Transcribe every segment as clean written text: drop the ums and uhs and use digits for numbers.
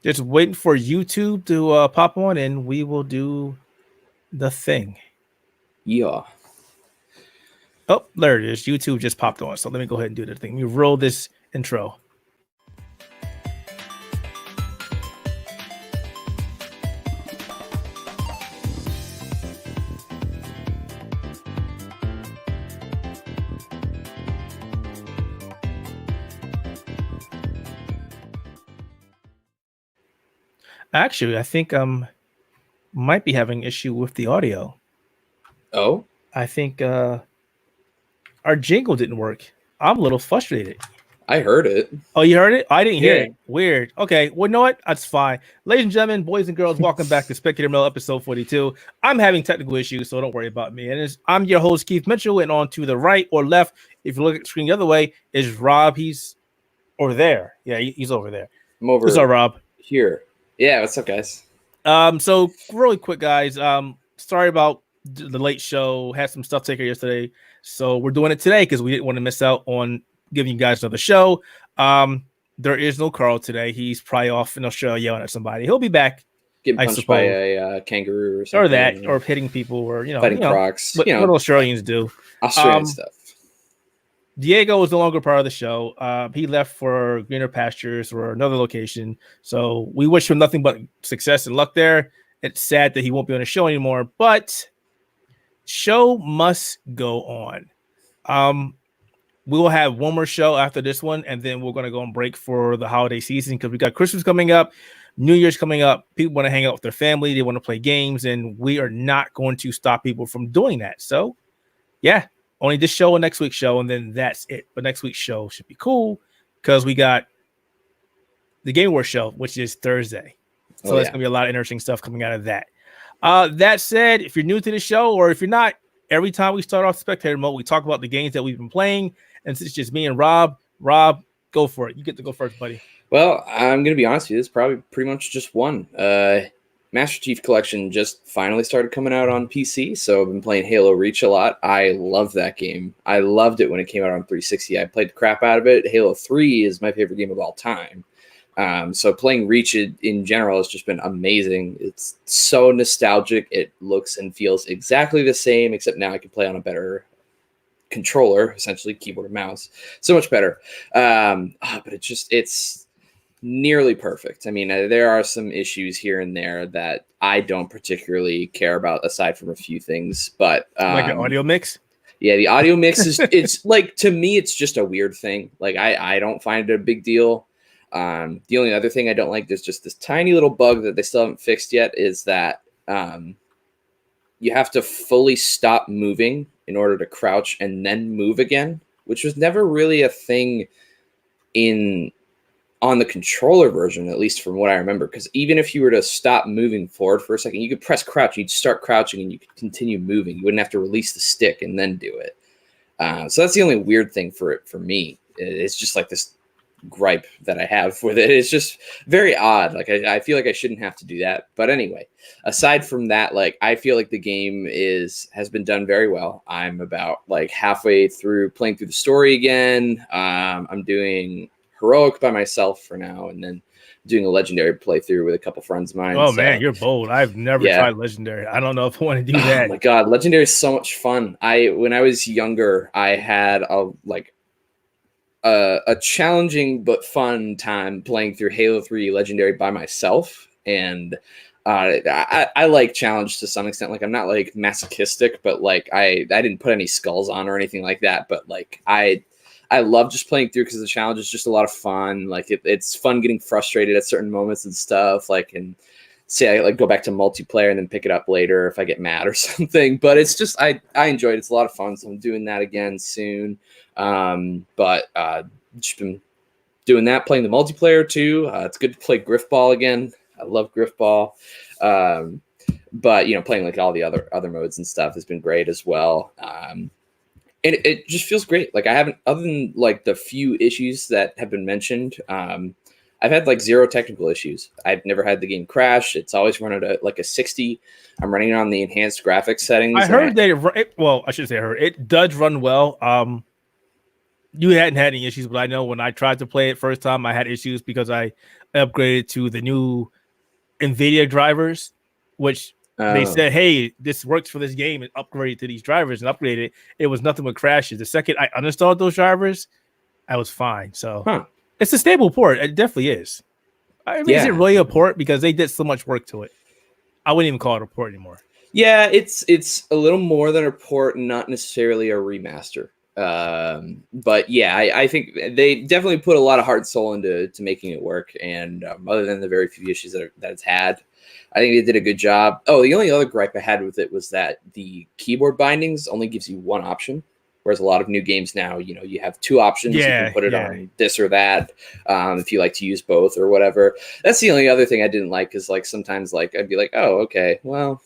Just waiting for YouTube to pop on, and we will do the thing. Yeah. Oh, there it is. YouTube just popped on. So let me go ahead and do the thing. You roll this intro. Actually, I think might be having issue with the audio. Oh, I think our jingle didn't work. I'm a little frustrated. I heard it. Oh, you heard it? I didn't hear Yeah. it. Weird. Okay. Well, you know what? That's fine. Ladies and gentlemen, boys and girls, welcome back to Spectator Mode episode 42. I'm having technical issues, so don't worry about me. And I'm your host, Keith Mitchell, and on to the right or left, if you look at the screen the other way, is Rob. He's over there. Yeah, he's over there. I'm over What's up, Rob? here. Yeah, what's up, guys? So really quick, guys. Sorry about the late show. Had some stuff taken yesterday, so we're doing it today because we didn't want to miss out on giving you guys another show. There is no Carl today. He's probably off in Australia yelling at somebody. He'll be back. Getting punched by a kangaroo or something. Or that, or hitting people, or fighting crocs. What Australians do. Australian stuff. Diego is no longer part of the show. He left for greener pastures or another location. So we wish him nothing but success and luck there. It's sad that he won't be on the show anymore, but show must go on. We will have one more show after this one, and then we're going to go on break for the holiday season because we got Christmas coming up, New Year's coming up. People want to hang out with their family. They want to play games, and we are not going to stop people from doing that. So, yeah. Only this show and next week's show, and then that's it. But next week's show should be cool because we got the Game Awards show, which is Thursday. So there's going to be a lot of interesting stuff coming out of that. That said, if you're new to the show or if you're not, every time we start off Spectator Mode, we talk about the games that we've been playing. And since it's just me and Rob, go for it. You get to go first, buddy. Well, I'm going to be honest with you. It's probably pretty much just one. Master Chief Collection just finally started coming out on PC, so I've been playing Halo Reach a lot. I love that game. I loved it when it came out on 360. I played the crap out of it. Halo 3 is my favorite game of all time. So playing Reach in general has just been amazing. It's so nostalgic. It looks and feels exactly the same, except now I can play on a better controller, essentially keyboard and mouse. So much better. But it's nearly perfect. I mean, there are some issues here and there that I don't particularly care about, aside from a few things. But like an audio mix. Yeah, the audio mix is. It's like, to me, it's just a weird thing. Like I don't find it a big deal. The only other thing I don't like, there's just this tiny little bug that they still haven't fixed yet, is that you have to fully stop moving in order to crouch and then move again, which was never really a thing on the controller version, at least from what I remember. Because even if you were to stop moving forward for a second, you could press crouch, you'd start crouching, and you could continue moving. You wouldn't have to release the stick and then do it. So that's the only weird thing for me. It's just like this gripe that I have with it. It's just very odd. Like I feel like I shouldn't have to do that. But anyway, aside from that, like I feel like the game has been done very well. I'm about like halfway through playing through the story again. I'm doing heroic by myself for now, and then doing a legendary playthrough with a couple friends of mine. Oh, so, man, you're bold. I've never tried legendary. I don't know if I want to do that. Oh my god, legendary is so much fun. When I was younger, I had a challenging but fun time playing through Halo 3 Legendary by myself, and I like challenge to some extent. Like I'm not like masochistic, but like I didn't put any skulls on or anything like that. But like I love just playing through because the challenge is just a lot of fun. Like it's fun getting frustrated at certain moments and stuff. Like, and say I like go back to multiplayer and then pick it up later if I get mad or something. But it's just I enjoy it. It's a lot of fun. So I'm doing that again soon. But just been doing that, playing the multiplayer too. It's good to play Griffball again. I love Griffball. But playing like all the other modes and stuff has been great as well. And it just feels great. Like I haven't, other than like the few issues that have been mentioned, I've had like zero technical issues. I've never had the game crash. It's always run at like a 60. I'm running it on the enhanced graphics settings. I heard I should say I heard it does run well. you hadn't had any issues, but I know when I tried to play it first time, I had issues because I upgraded to the new NVIDIA drivers, which they said, hey, this works for this game, and upgraded to these drivers and upgraded it. It was nothing but crashes. The second I uninstalled those drivers, I was fine. So it's a stable port. It definitely is. I mean, is it really a port? Because they did so much work to it. I wouldn't even call it a port anymore. Yeah, it's a little more than a port, not necessarily a remaster. But yeah, I think they definitely put a lot of heart and soul into making it work. And other than the very few issues that it's had, I think they did a good job. Oh, the only other gripe I had with it was that the keyboard bindings only gives you one option. Whereas a lot of new games now, you have two options. Yeah, you can put it on this or that if you like to use both or whatever. That's the only other thing I didn't like is like sometimes like I'd be like, oh, okay, well,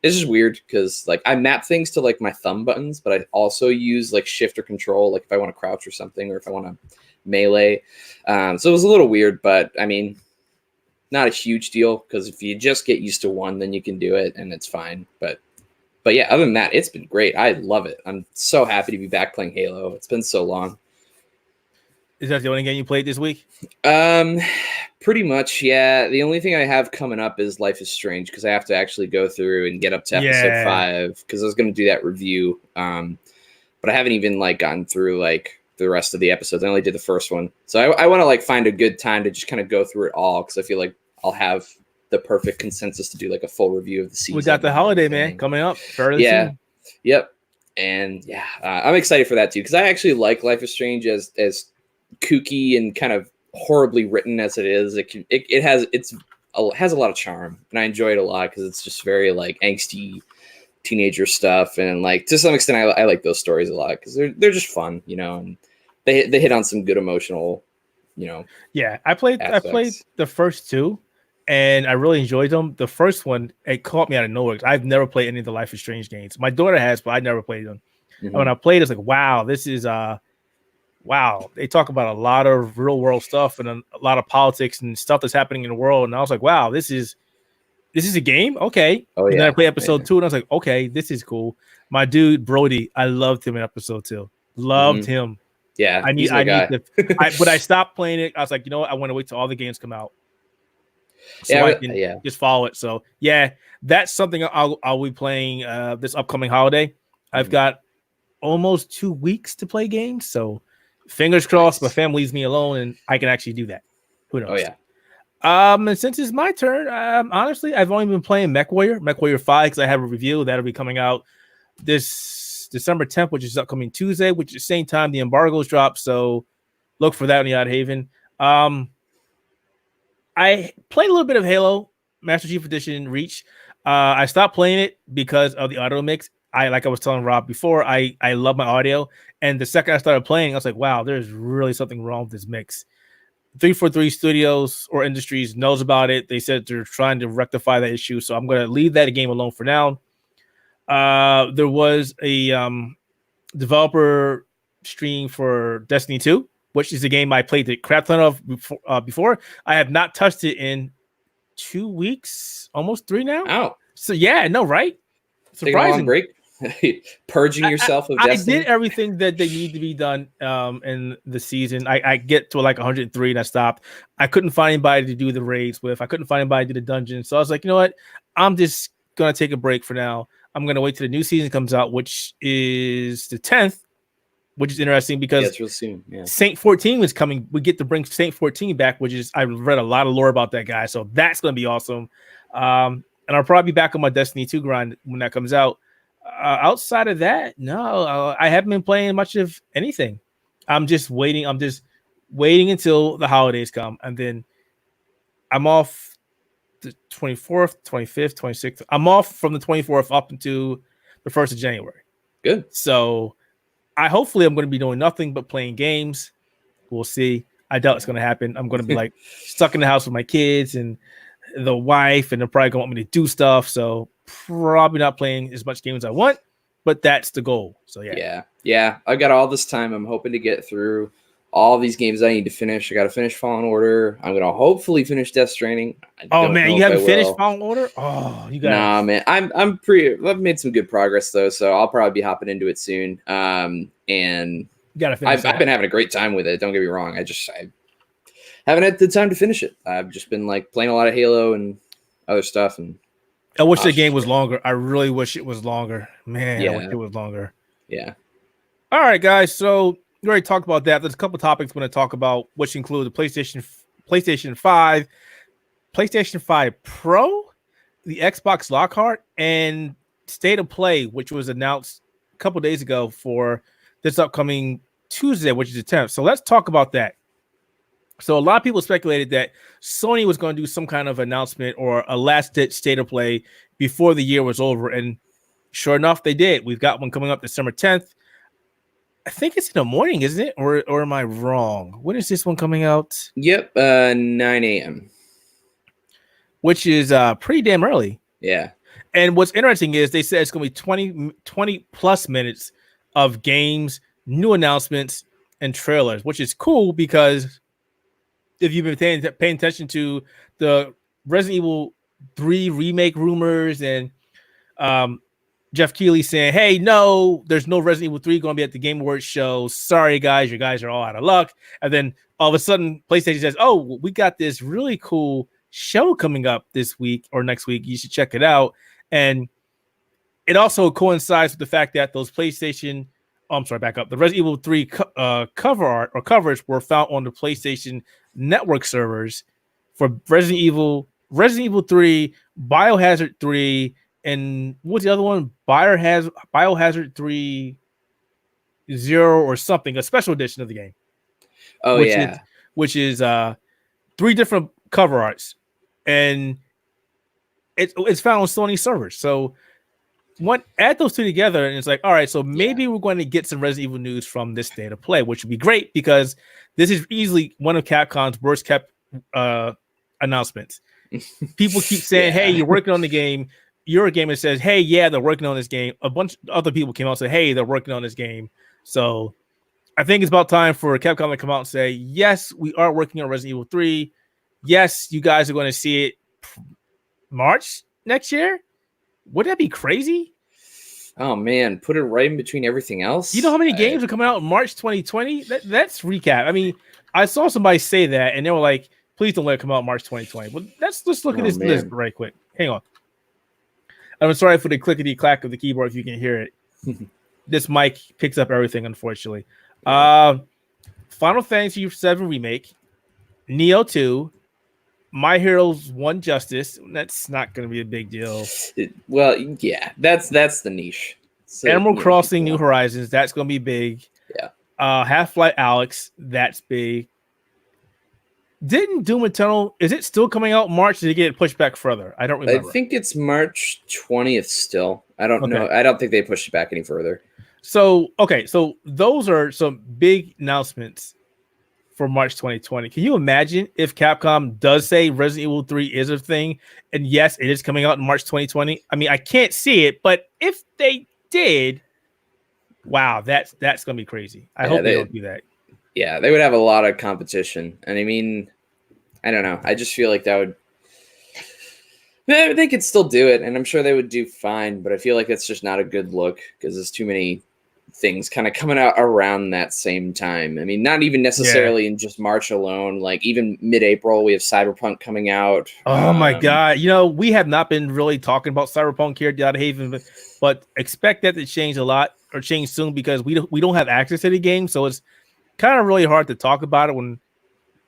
it's just weird because like I map things to like my thumb buttons, but I also use like shift or control, like if I want to crouch or something, or if I want to melee. So it was a little weird, but I mean, not a huge deal because if you just get used to one, then you can do it and it's fine. But yeah, other than that, it's been great. I love it. I'm so happy to be back playing Halo. It's been so long. Is that the only game you played this week? Pretty much, yeah. The only thing I have coming up is Life is Strange because I have to actually go through and get up to episode 5 because I was going to do that review. But I haven't even like gotten through like the rest of the episodes. I only did the first one. So I want to like find a good time to just kind of go through it all because I feel like I'll have the perfect consensus to do like a full review of the season. We got the holiday, man, coming up. Yeah. Yep. And yeah, I'm excited for that too because I actually like Life is Strange as kooky and kind of horribly written as it is. It has a lot of charm, and I enjoy it a lot because it's just very like angsty teenager stuff, and like to some extent, I like those stories a lot because they're just fun, and they hit on some good emotional, Yeah, I played the first two. And I really enjoyed them. The first one, it caught me out of nowhere. I've never played any of the Life is Strange games. My daughter has, but I never played them. Mm-hmm. And when I played, it's like, wow, this is wow. They talk about a lot of real world stuff and a lot of politics and stuff that's happening in the world. And I was like, wow, this is a game? Okay. Oh, yeah. And then I played episode 2 and I was like, okay, this is cool. My dude, Brody, I loved him in episode 2. Loved him. Yeah. But I stopped playing it. I was like, you know what? I want to wait till all the games come out. So I can just follow it. So yeah, that's something I'll be playing this upcoming holiday. I've got almost 2 weeks to play games, so fingers crossed my family leaves me alone and I can actually do that. Who knows? Oh yeah. And since it's my turn, honestly, I've only been playing MechWarrior 5 because I have a review that'll be coming out this December 10th, which is upcoming Tuesday, which is the same time the embargoes drop. So look for that in the Outerhaven. I played a little bit of Halo Master Chief Edition Reach. I stopped playing it because of the audio mix. Like I was telling Rob before, I love my audio. And the second I started playing, I was like, wow, there's really something wrong with this mix. 343 Studios or Industries knows about it. They said they're trying to rectify that issue. So I'm going to leave that game alone for now. There was a developer stream for Destiny 2. Which is a game I played the crap ton of before. I have not touched it in 2 weeks, almost 3 now. Oh, so yeah, no, right? Surprising. Taking a long break, purging yourself of Destiny. I did everything that they need to be done in the season. I get to like 103 and I stopped. I couldn't find anybody to do the raids with. I couldn't find anybody to do the dungeon. So I was like, you know what? I'm just gonna take a break for now. I'm gonna wait till the new season comes out, which is the 10th. Which is interesting because it's real soon. Yeah. Saint 14 was coming. We get to bring Saint 14 back, which is I read a lot of lore about that guy, so that's going to be awesome. And I'll probably be back on my Destiny 2 grind when that comes out. Outside of that, no, I haven't been playing much of anything. I'm just waiting until the holidays come, and then I'm off the 24th, 25th, 26th. I'm off from the 24th up into the 1st of January. Good. So. Hopefully I'm going to be doing nothing but playing games. We'll see. I doubt it's going to happen. I'm going to be like stuck in the house with my kids and the wife, and they're probably going to want me to do stuff. So probably not playing as much games as I want, but that's the goal. So yeah. I got all this time. I'm hoping to get through all these games I need to finish. I got to finish Fallen Order. I'm going to hopefully finish Death Stranding. Oh man, you haven't finished Fallen Order? Oh, you got. Nah, man. I've made some good progress though, so I'll probably be hopping into it soon. And You gotta finish I've been having a great time with it. Don't get me wrong. I haven't had the time to finish it. I've just been like playing a lot of Halo and other stuff. And I wish the game was longer. I really wish it was longer. Man, Yeah. I wish it was longer. Yeah. All right, guys. So we already talked about that. There's a couple topics we're going to talk about, which include the PlayStation 5, PlayStation 5 Pro, the Xbox Lockhart, and State of Play, which was announced a couple days ago for this upcoming Tuesday, which is the 10th. So let's talk about that. So a lot of people speculated that Sony was going to do some kind of announcement or a last-ditch State of Play before the year was over, and sure enough, they did. We've got one coming up December 10th. I think it's in the morning, isn't it? Or am I wrong? When is this one coming out? Yep. 9 a.m. Which is pretty damn early. Yeah. And what's interesting is they said it's going to be 20 plus minutes of games, new announcements, and trailers, which is cool because if you've been paying attention to the Resident Evil 3 remake rumors and Jeff Keighley saying, hey, no, there's no Resident Evil 3 going to be at the Game Awards show. Sorry, guys, you guys are all out of luck. And then all of a sudden, PlayStation says, oh, we got this really cool show coming up this week or next week. You should check it out. And it also coincides with the fact that those PlayStation, the Resident Evil 3 cover art or covers were found on the PlayStation Network servers for Resident Evil 3, Biohazard 3, and what's the other one? Biohazard 3 0 or something, a special edition of the game. Oh, which is 3 different cover arts, and it's found on Sony servers. So add those two together, and it's like, all right, so maybe we're going to get some Resident Evil news from this State of Play, which would be great because this is easily one of Capcom's worst kept announcements. People keep saying, hey, you're working on the game. You're a gamer that says, hey, yeah, they're working on this game. A bunch of other people came out and said, hey, they're working on this game. So I think it's about time for Capcom to come out and say, yes, we are working on Resident Evil 3. Yes, you guys are going to see it March next year. Would that be crazy? Oh, man, put it right in between everything else. You know how many games are coming out in March 2020? That's recap. I mean, I saw somebody say that, and they were like, please don't let it come out March 2020. But let's look at this list right quick. Hang on. I'm sorry for the clickety-clack of the keyboard if you can hear it. This mic picks up everything, unfortunately. Final Fantasy VII Remake, Neo 2, My Heroes 1 Justice. That's not going to be a big deal. That's the niche. So, Animal Crossing New Horizons. That's going to be big. Yeah. Half-Life Alyx. That's big. Didn't Doom Eternal, is it still coming out March? Did it get pushed back further? I don't remember. I think it's March 20th still. I don't know. I don't think they pushed it back any further. So those are some big announcements for March 2020. Can you imagine if Capcom does say Resident Evil 3 is a thing? And yes, it is coming out in March 2020. I mean, I can't see it, but if they did, wow, that's going to be crazy. I hope they don't do that. Yeah, they would have a lot of competition. And I mean, I don't know. I just feel like that would... They could still do it, and I'm sure they would do fine, but I feel like it's just not a good look because there's too many things kind of coming out around that same time. I mean, not even necessarily in just March alone. Like, even mid-April, we have Cyberpunk coming out. Oh, my God. You know, we have not been really talking about Cyberpunk here at Outerhaven, but expect that to change a lot or change soon because we don't have access to the game, so it's kind of really hard to talk about it when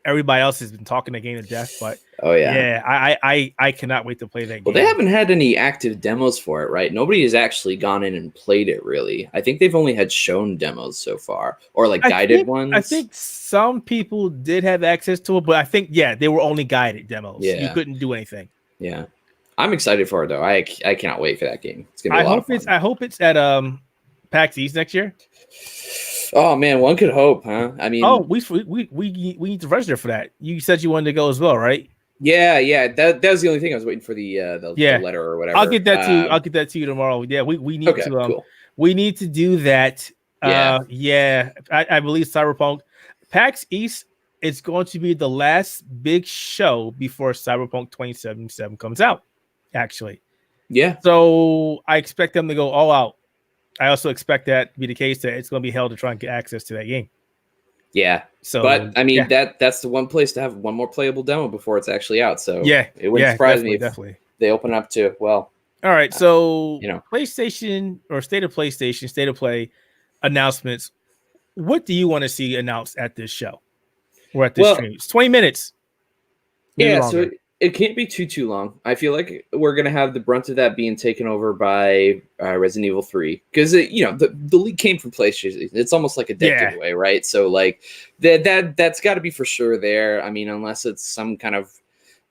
everybody else has been talking the game to death. But I cannot wait to play that game. Well, they haven't had any active demos for it, right? Nobody has actually gone in and played it, really. I think they've only had shown demos so far, or like guided ones. I think some people did have access to it, but I think they were only guided demos. Yeah. You couldn't do anything. Yeah, I'm excited for it though. I cannot wait for that game. It's gonna be a lot of fun. I hope it's at PAX East next year. Oh man, one could hope, huh? I mean, we need to register for that. You said you wanted to go as well, right? Yeah. That was the only thing I was waiting for the letter or whatever. I'll get that to you. I'll get that to you tomorrow. Yeah, we need to. Cool. We need to do that. I believe Cyberpunk PAX East is going to be the last big show before Cyberpunk 2077 comes out. Actually, yeah. So I expect them to go all out I also expect that to be the case, that it's going to be hell to try and get access to that game. Yeah. So, but I mean, yeah. that's the one place to have one more playable demo before it's actually out. So Yeah, it wouldn't surprise me if definitely they open up to, well, all right. So, you know, PlayStation or State of PlayStation, State of Play announcements. What do you want to see announced at this show or at this stream? It's 20 minutes. Maybe yeah. longer. So it can't be too long. I feel like we're gonna have the brunt of that being taken over by Resident Evil 3, because the leak came from PlayStation. It's almost like a dead giveaway, right? So like that's got to be for sure there. I mean, unless it's some kind of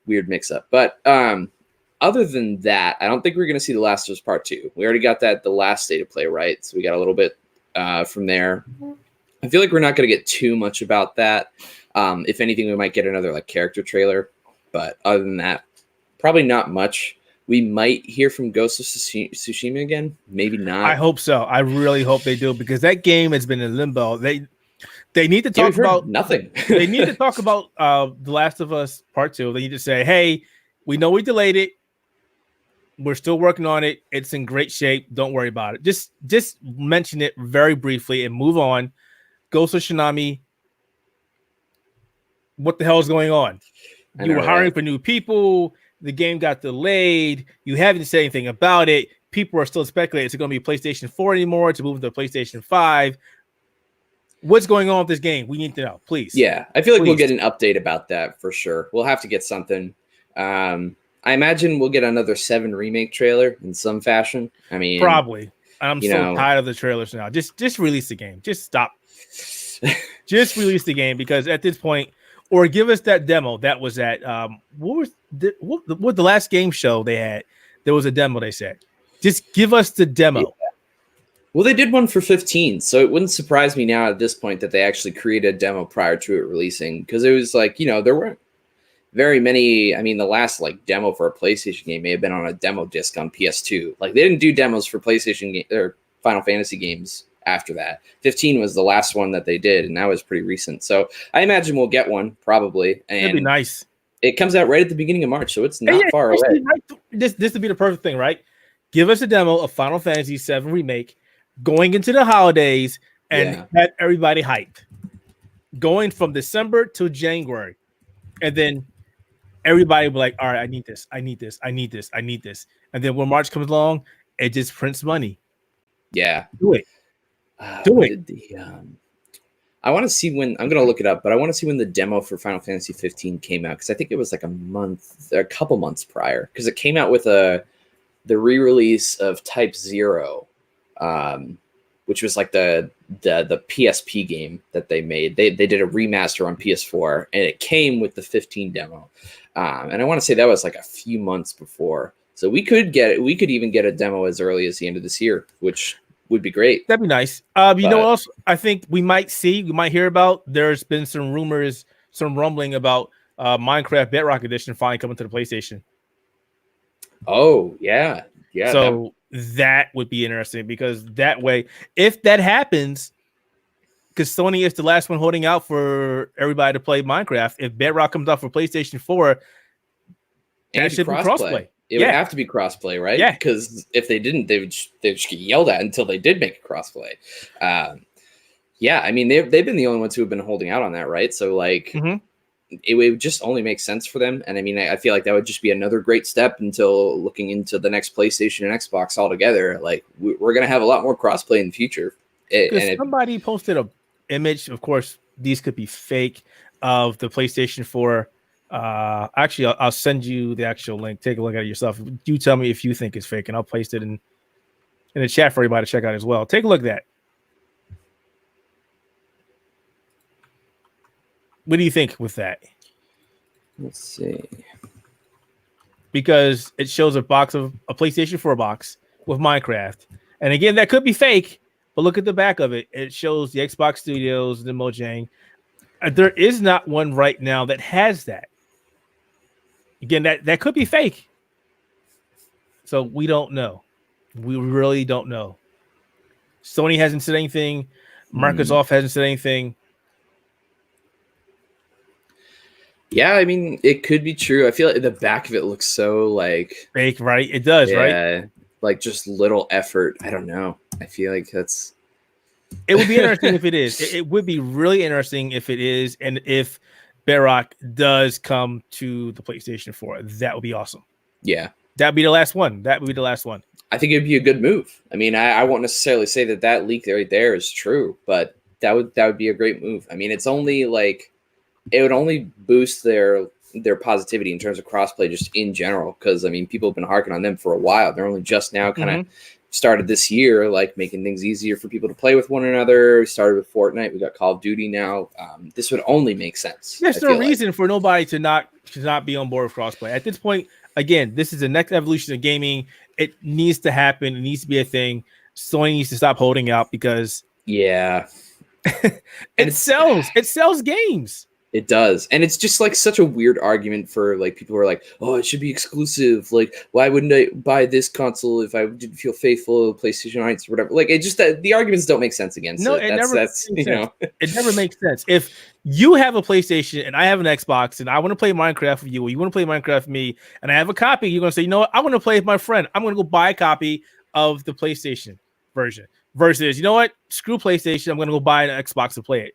weird mix up. But other than that, I don't think we're gonna see The Last of Us Part 2. We already got the last State of Play, right? So we got a little bit from there. I feel like we're not gonna get too much about that. If anything, we might get another like character trailer. But other than that, probably not much. We might hear from Ghost of Tsushima again. Maybe not. I hope so. I really hope they do, because that game has been in limbo. They need to talk about nothing. They need to talk about The Last of Us Part 2. They need to say, hey, we know we delayed it. We're still working on it. It's in great shape. Don't worry about it. Just mention it very briefly and move on. Ghost of Tsunami. What the hell is going on? You were hiring for new people. The game got delayed. You haven't said anything about it. People are still speculating it's going to be PlayStation 4 anymore, to move to PlayStation 5. What's going on with this game? We need to know, please. Yeah, I feel like we'll get an update about that for sure. We'll have to get something. I imagine we'll get another 7 remake trailer in some fashion. I mean, probably. I'm so tired of the trailers now. Just release the game. Just stop. Just release the game, because at this point, or give us that demo that was at what the last game show they had? There was a demo, they said. Just give us the demo. Yeah. Well, they did one for 15, so it wouldn't surprise me now at this point that they actually created a demo prior to it releasing, because it was like, there weren't very many. I mean, the last like demo for a PlayStation game may have been on a demo disc on PS2. Like, they didn't do demos for PlayStation or Final Fantasy games after that. 15 was the last one that they did, and that was pretty recent. So I imagine we'll get one probably. And that'd be nice. It comes out right at the beginning of March, so it's not far away. This would be the perfect thing, right? Give us a demo of Final Fantasy VII Remake going into the holidays and have everybody hyped. Going from December to January. And then everybody will be like, all right, I need this. And then when March comes along, it just prints money. Yeah. Do it. I want to see when, I'm going to look it up, but I want to see when the demo for Final Fantasy 15 came out, because I think it was like a couple months prior, because it came out with the re-release of Type 0, which was like the PSP game that they made. They did a remaster on PS4, and it came with the 15 demo. And I want to say that was like a few months before. So we could even get a demo as early as the end of this year, which would be great. That'd be nice. You know what else I think we might hear about? There's been some rumors, some rumbling about Minecraft Bedrock Edition finally coming to the PlayStation. Oh, yeah. Yeah. So that would be interesting, because that way, if that happens, because Sony is the last one holding out for everybody to play Minecraft, if Bedrock comes out for PlayStation 4, that should be crossplay. It would have to be crossplay, right? Yeah. Because if they didn't, they would just get yelled at until they did make a crossplay. Yeah, I mean, they've been the only ones who have been holding out on that, right? So like, it would just only make sense for them. And I mean, I feel like that would just be another great step until looking into the next PlayStation and Xbox altogether. Like, we're going to have a lot more crossplay in the future. Somebody posted a image, of course, these could be fake, of the PlayStation 4. Actually, I'll send you the actual link. Take a look at it yourself. You tell me if you think it's fake, and I'll paste it in the chat for everybody to check out as well. Take a look at that. What do you think with that? Let's see. Because it shows a PlayStation 4 box with Minecraft. And again, that could be fake, but look at the back of it. It shows the Xbox Studios, the Mojang. There is not one right now that has that. Again, that could be fake. So we don't know. We really don't know. Sony hasn't said anything. Microsoft hasn't said anything. Yeah, I mean, it could be true. I feel like the back of it looks so like fake, right? It does, right? Like just little effort. I don't know. I feel like that's. It would be interesting if it is. It would be really interesting if it is, and if Barrock does come to the PlayStation 4, that would be awesome. Yeah, that'd be the last one. That would be the last one. I think it'd be a good move. I mean, I won't necessarily say that leak right there is true, but that would be a great move. I mean, it's only like it would only boost their positivity in terms of crossplay just in general, because I mean, people have been harking on them for a while. They're only just now kind of started this year, like making things easier for people to play with one another. We started with Fortnite. We got Call of Duty now. This would only make sense. There's no reason for nobody to not be on board with crossplay at this point. Again, this is the next evolution of gaming. It needs to happen. It needs to be a thing. Sony needs to stop holding out, because it sells games. It does. And it's just like such a weird argument for like people who are like, oh, it should be exclusive. Like, why wouldn't I buy this console if I didn't feel faithful to PlayStation rights or whatever? Like, it just the arguments don't make sense against it. It never makes sense. If you have a PlayStation and I have an Xbox and I want to play Minecraft with you, or you want to play Minecraft with me, and I have a copy, you're gonna say, you know what, I want to play with my friend. I'm gonna go buy a copy of the PlayStation version. Versus, you know what, screw PlayStation, I'm gonna go buy an Xbox to play it.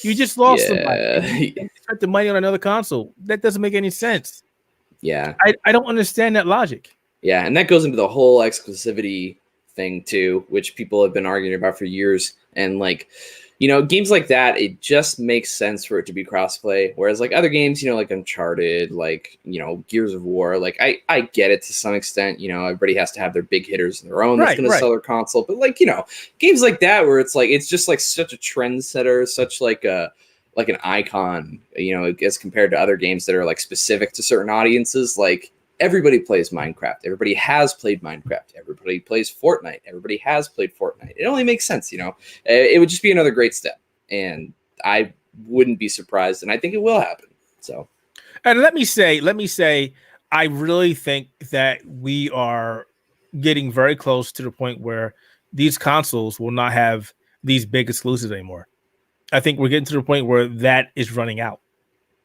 You just lost somebody. You spent the money on another console. That doesn't make any sense. Yeah. I don't understand that logic. Yeah, and that goes into the whole exclusivity thing too, which people have been arguing about for years. And like, you know, games like that, it just makes sense for it to be crossplay. Whereas like other games, you know, like Uncharted, like, you know, Gears of War, like I get it to some extent. You know, everybody has to have their big hitters in their own that's going to sell their console. But like, you know, games like that where it's like, it's just like such a trendsetter, such like an icon, you know, as compared to other games that are like specific to certain audiences. Like, everybody plays Minecraft. Everybody has played Minecraft. Everybody plays Fortnite. Everybody has played Fortnite. It only makes sense, you know. It would just be another great step, and I wouldn't be surprised, and I think it will happen. So, and let me say, I really think that we are getting very close to the point where these consoles will not have these big exclusives anymore. I think we're getting to the point where that is running out.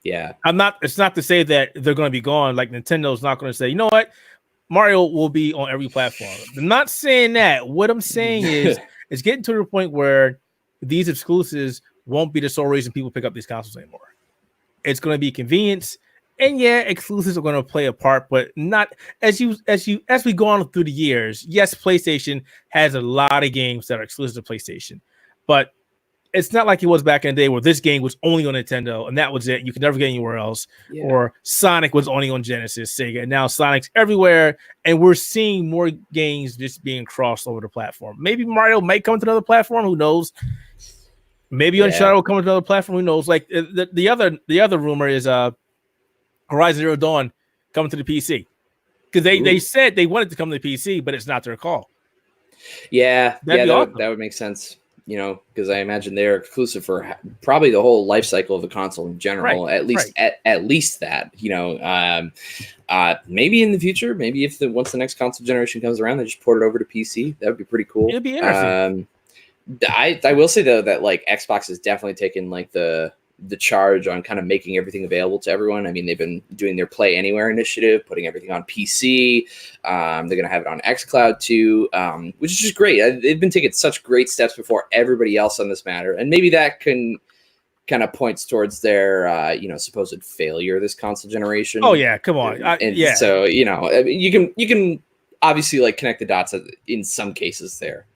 Yeah, it's not to say that they're going to be gone. Like, Nintendo's not going to say, you know what, Mario will be on every platform. I'm not saying that. What I'm saying is it's getting to the point where these exclusives won't be the sole reason people pick up these consoles anymore. It's going to be convenience, and yeah, exclusives are going to play a part, but not as we go on through the years. Yes, PlayStation has a lot of games that are exclusive to PlayStation, but it's not like it was back in the day where this game was only on Nintendo and that was it. You could never get anywhere else. Yeah. Or Sonic was only on Genesis, Sega. And now Sonic's everywhere. And we're seeing more games just being crossed over the platform. Maybe Mario might come to another platform. Who knows? Maybe Uncharted will come to another platform. Who knows? Like the other rumor is Horizon Zero Dawn coming to the PC. Because they said they wanted to come to the PC, but it's not their call. Yeah. That would make sense. You know, because I imagine they're exclusive for probably the whole life cycle of the console in general. At least that. You know, maybe in the future, maybe if once the next console generation comes around, they just port it over to PC. That would be pretty cool. It'd be interesting. I will say though that like Xbox has definitely taken like the charge on kind of making everything available to everyone. I mean, they've been doing their Play Anywhere initiative, putting everything on PC. They're going to have it on xCloud too, which is just great. They've been taking such great steps before everybody else on this matter. And maybe that can kind of points towards their, supposed failure this console generation. Oh yeah. Come on. So, you know, you can obviously like connect the dots in some cases there.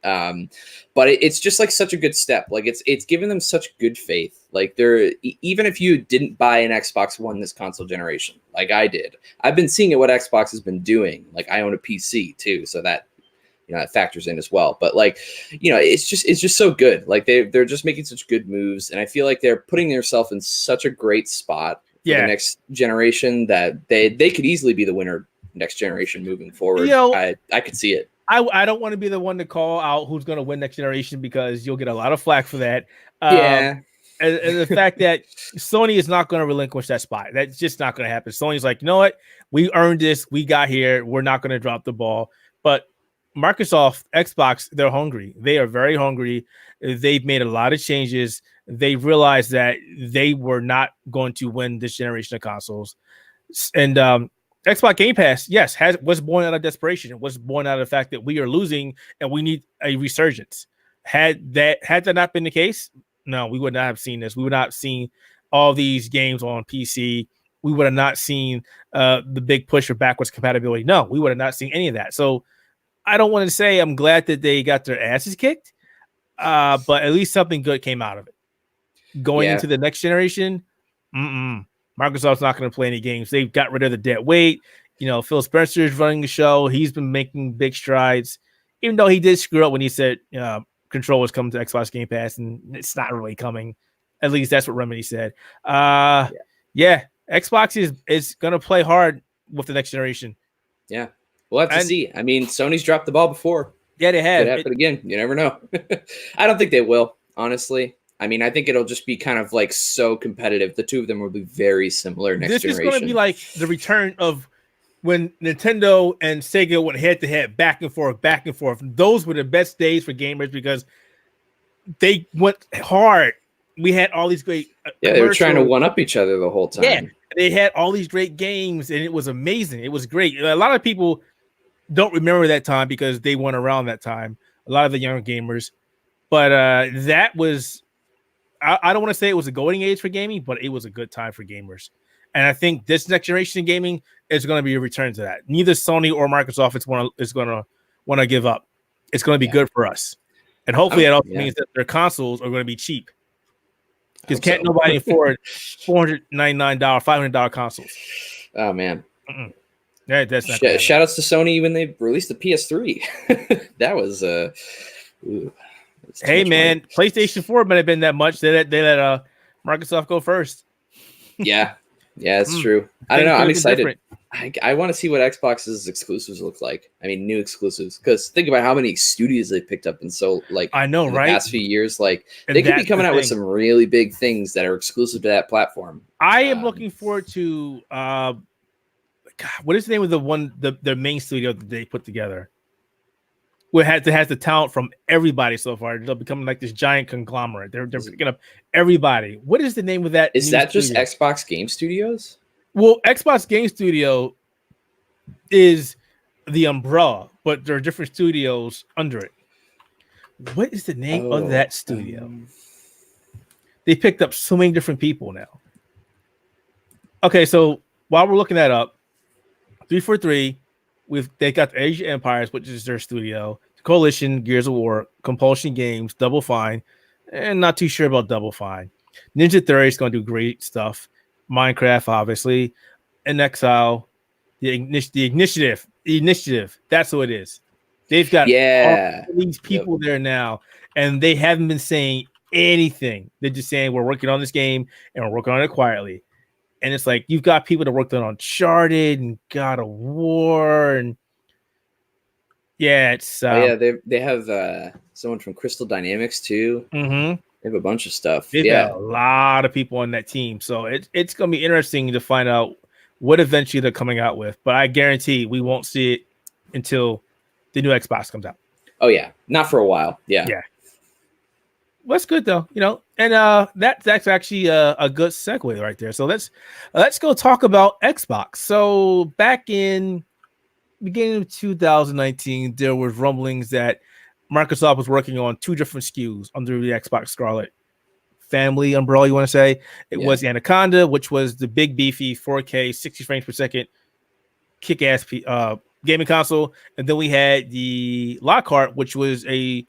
But it's just like such a good step. Like it's given them such good faith. Like even if you didn't buy an Xbox One this console generation, like I did, I've been seeing what Xbox has been doing. Like I own a PC too. So that, you know, that factors in as well. But like, you know, it's just so good. Like they're just making such good moves. And I feel like they're putting themselves in such a great spot for the next generation that they could easily be the winner next generation moving forward. You know, I could see it. I don't want to be the one to call out who's going to win next generation because you'll get a lot of flack for that. And the fact that Sony is not going to relinquish that spot. That's just not going to happen. Sony's like, you know what? We earned this. We got here. We're not going to drop the ball. But Microsoft, Xbox, they're hungry. They are very hungry. They've made a lot of changes. They realized that they were not going to win this generation of consoles. And Xbox Game Pass, yes, was born out of desperation. It was born out of the fact that we are losing and we need a resurgence. Had that not been the case, no, we would not have seen this. We would not have seen all these games on PC. We would have not seen the big push for backwards compatibility. No, we would have not seen any of that. So I don't want to say I'm glad that they got their asses kicked, but at least something good came out of it. Going into the next generation, Microsoft's not going to play any games. They've got rid of the dead weight. You know, Phil Spencer is running the show. He's been making big strides, even though he did screw up when he said Control was coming to Xbox Game Pass, and it's not really coming. At least that's what Remedy said. Yeah, Xbox is going to play hard with the next generation. Yeah, we'll have to see. I mean, Sony's dropped the ball before. Yeah, they have. Could happen again. You never know. I don't think they will, honestly. I mean, I think it'll just be kind of like so competitive. The two of them will be very similar next generation. This is going to be like the return of when Nintendo and Sega went head-to-head, back and forth, back and forth. Those were the best days for gamers because they went hard. We had all these great they were trying to one-up each other the whole time. Yeah, they had all these great games, and it was amazing. It was great. A lot of people don't remember that time because they weren't around that time, a lot of the younger gamers. But that was... I don't want to say it was a golden age for gaming, but it was a good time for gamers. And I think this next generation of gaming is going to be a return to that. Neither Sony or Microsoft is going to want to give up. It's going to be good for us. And hopefully it also means that their consoles are going to be cheap. Because can't nobody afford $499, $500 consoles. Oh, man. That's not shout outs to Sony when they released the PS3. That was... Hey man, PlayStation 4 might have been that much. They let Microsoft go first. Yeah, it's true. I don't know. I'm excited. I want to see what Xbox's exclusives look like. I mean, new exclusives. Because think about how many studios they picked up in I know, in right? the past few years. Like they could be coming out with some really big things that are exclusive to that platform. I am looking forward to what is the name of the main studio that they put together? It has the talent from everybody so far. They're becoming like this giant conglomerate. They're picking up everybody. What is the name of that? Is that just Xbox Game Studios? Well, Xbox Game Studio is the umbrella, but there are different studios under it. What is the name of that studio? They picked up so many different people now. Okay, so while we're looking that up, 343. They got the Asia Empires, which is their studio, Coalition, Gears of War, Compulsion Games, Double Fine, and not too sure about Double Fine. Ninja Theory is going to do great stuff. Minecraft, obviously, and Exile, the Initiative. That's who it is. They've got all these people there now, and they haven't been saying anything. They're just saying we're working on this game and we're working on it quietly. And it's like you've got people that worked on Uncharted and God of War, and it's they have someone from Crystal Dynamics too. Mm-hmm. They have a bunch of stuff. They've got a lot of people on that team, so it's going to be interesting to find out what eventually they're coming out with. But I guarantee we won't see it until the new Xbox comes out. Oh yeah, not for a while. Yeah. Well, that's good though, and that's actually a good segue right there. So let's go talk about Xbox. So back in beginning of 2019, there was rumblings that Microsoft was working on two different SKUs under the Xbox Scarlet family umbrella. You want to say it was the Anaconda, which was the big beefy 4K 60 frames per second kick-ass gaming console, and then we had the Lockhart, which was a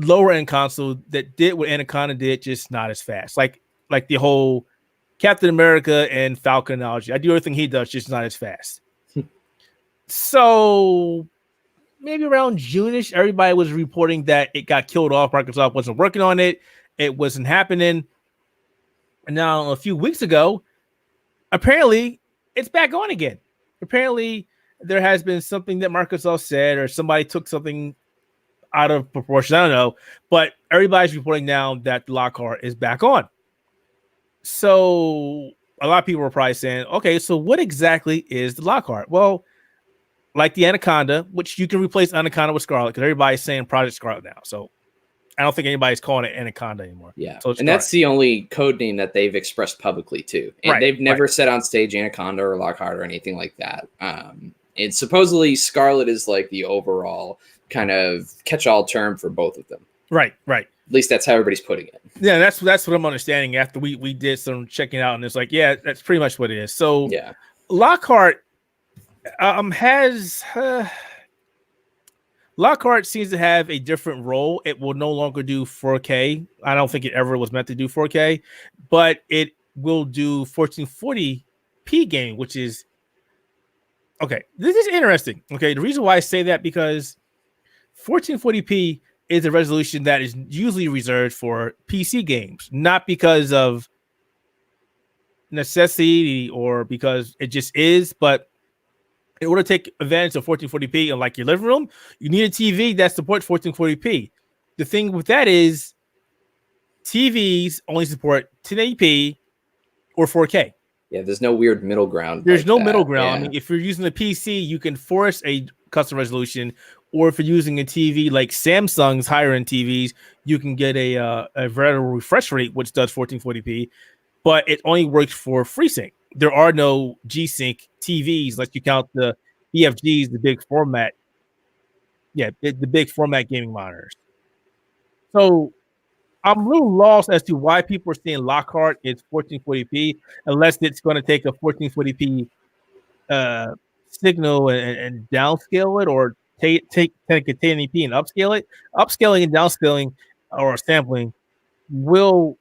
lower end console that did what Anaconda did, just not as fast. Like the whole Captain America and Falcon analogy. I do everything he does, just not as fast. So maybe around June-ish, everybody was reporting that it got killed off. Microsoft wasn't working on it. It wasn't happening. And now a few weeks ago, apparently it's back on again. Apparently there has been something that Microsoft said, or somebody took something out of proportion. I don't know, but everybody's reporting now that the Lockhart is back on. So a lot of people are probably saying, okay, so what exactly is the Lockhart? Well, like the Anaconda, which you can replace Anaconda with Scarlet, because everybody's saying Project Scarlet now. So I don't think anybody's calling it Anaconda anymore. Yeah, So and that's the only code name that they've expressed publicly too. And they've never said on stage Anaconda or Lockhart or anything like that. And supposedly Scarlet is like the overall kind of catch-all term for both of them. Right. At least that's how everybody's putting it. Yeah, that's what I'm understanding after we did some checking out, and it's like, yeah, that's pretty much what it is. So yeah, Lockhart Lockhart seems to have a different role. It will no longer do 4K. I don't think it ever was meant to do 4K, but it will do 1440p gaming, which is okay. This is interesting. Okay, the reason why I say that because 1440p is a resolution that is usually reserved for PC games, not because of necessity or because it just is, but in order to take advantage of 1440p in like your living room, you need a TV that supports 1440p. The thing with that is TVs only support 1080p or 4K. Yeah, there's no weird middle ground. There's no middle ground. Yeah. I mean, if you're using a PC, you can force a custom resolution, or if you're using a TV like Samsung's higher end TVs, you can get a variable refresh rate, which does 1440p, but it only works for FreeSync. There are no G-Sync TVs, unless you count the BFGs, the big format. Yeah, the big format gaming monitors. So I'm a little lost as to why people are saying Lockhart is 1440p, unless it's going to take a 1440p signal and downscale it, or take a 1080p and upscale it. Upscaling and downscaling or sampling will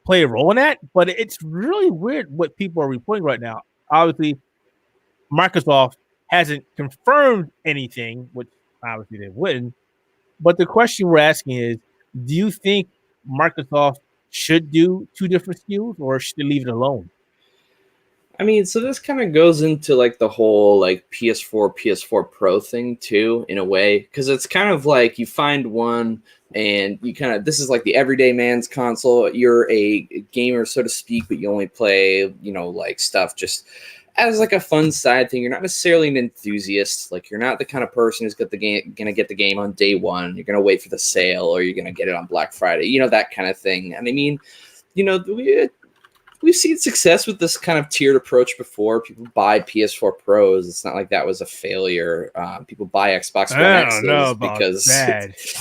play a role in that, but it's really weird what people are reporting right now. Obviously, Microsoft hasn't confirmed anything, which obviously they wouldn't. But the question we're asking is, do you think Microsoft should do two different SKUs, or should they leave it alone? I mean, so this kind of goes into like the whole like PS4 Pro thing too, in a way, because it's kind of like you find one and you kind of, this is like the everyday man's console. You're a gamer, so to speak, but you only play, like stuff just as like a fun side thing. You're not necessarily an enthusiast. Like you're not the kind of person who's gonna get the game on day one. You're gonna wait for the sale, or you're gonna get it on Black Friday. That kind of thing. And I mean, we've seen success with this kind of tiered approach before. People buy PS4 Pros. It's not like that was a failure. People buy Xbox One X's because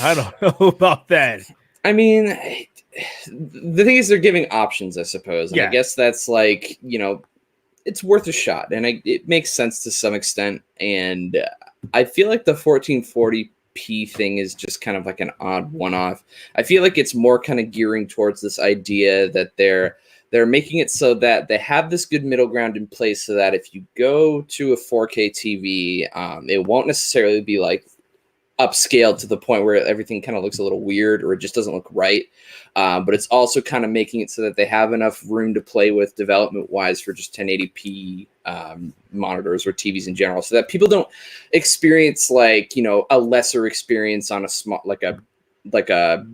I don't know about that. I mean, the thing is, they're giving options, I suppose. And I guess that's like, it's worth a shot, and it makes sense to some extent. And I feel like the 1440p thing is just kind of like an odd one-off. I feel like it's more kind of gearing towards this idea that they're making it so that they have this good middle ground in place, so that if you go to a 4K TV, it won't necessarily be like upscaled to the point where everything kind of looks a little weird, or it just doesn't look right. But it's also kind of making it so that they have enough room to play with development wise for just 1080p monitors or TVs in general, so that people don't experience like, a lesser experience on a small, like a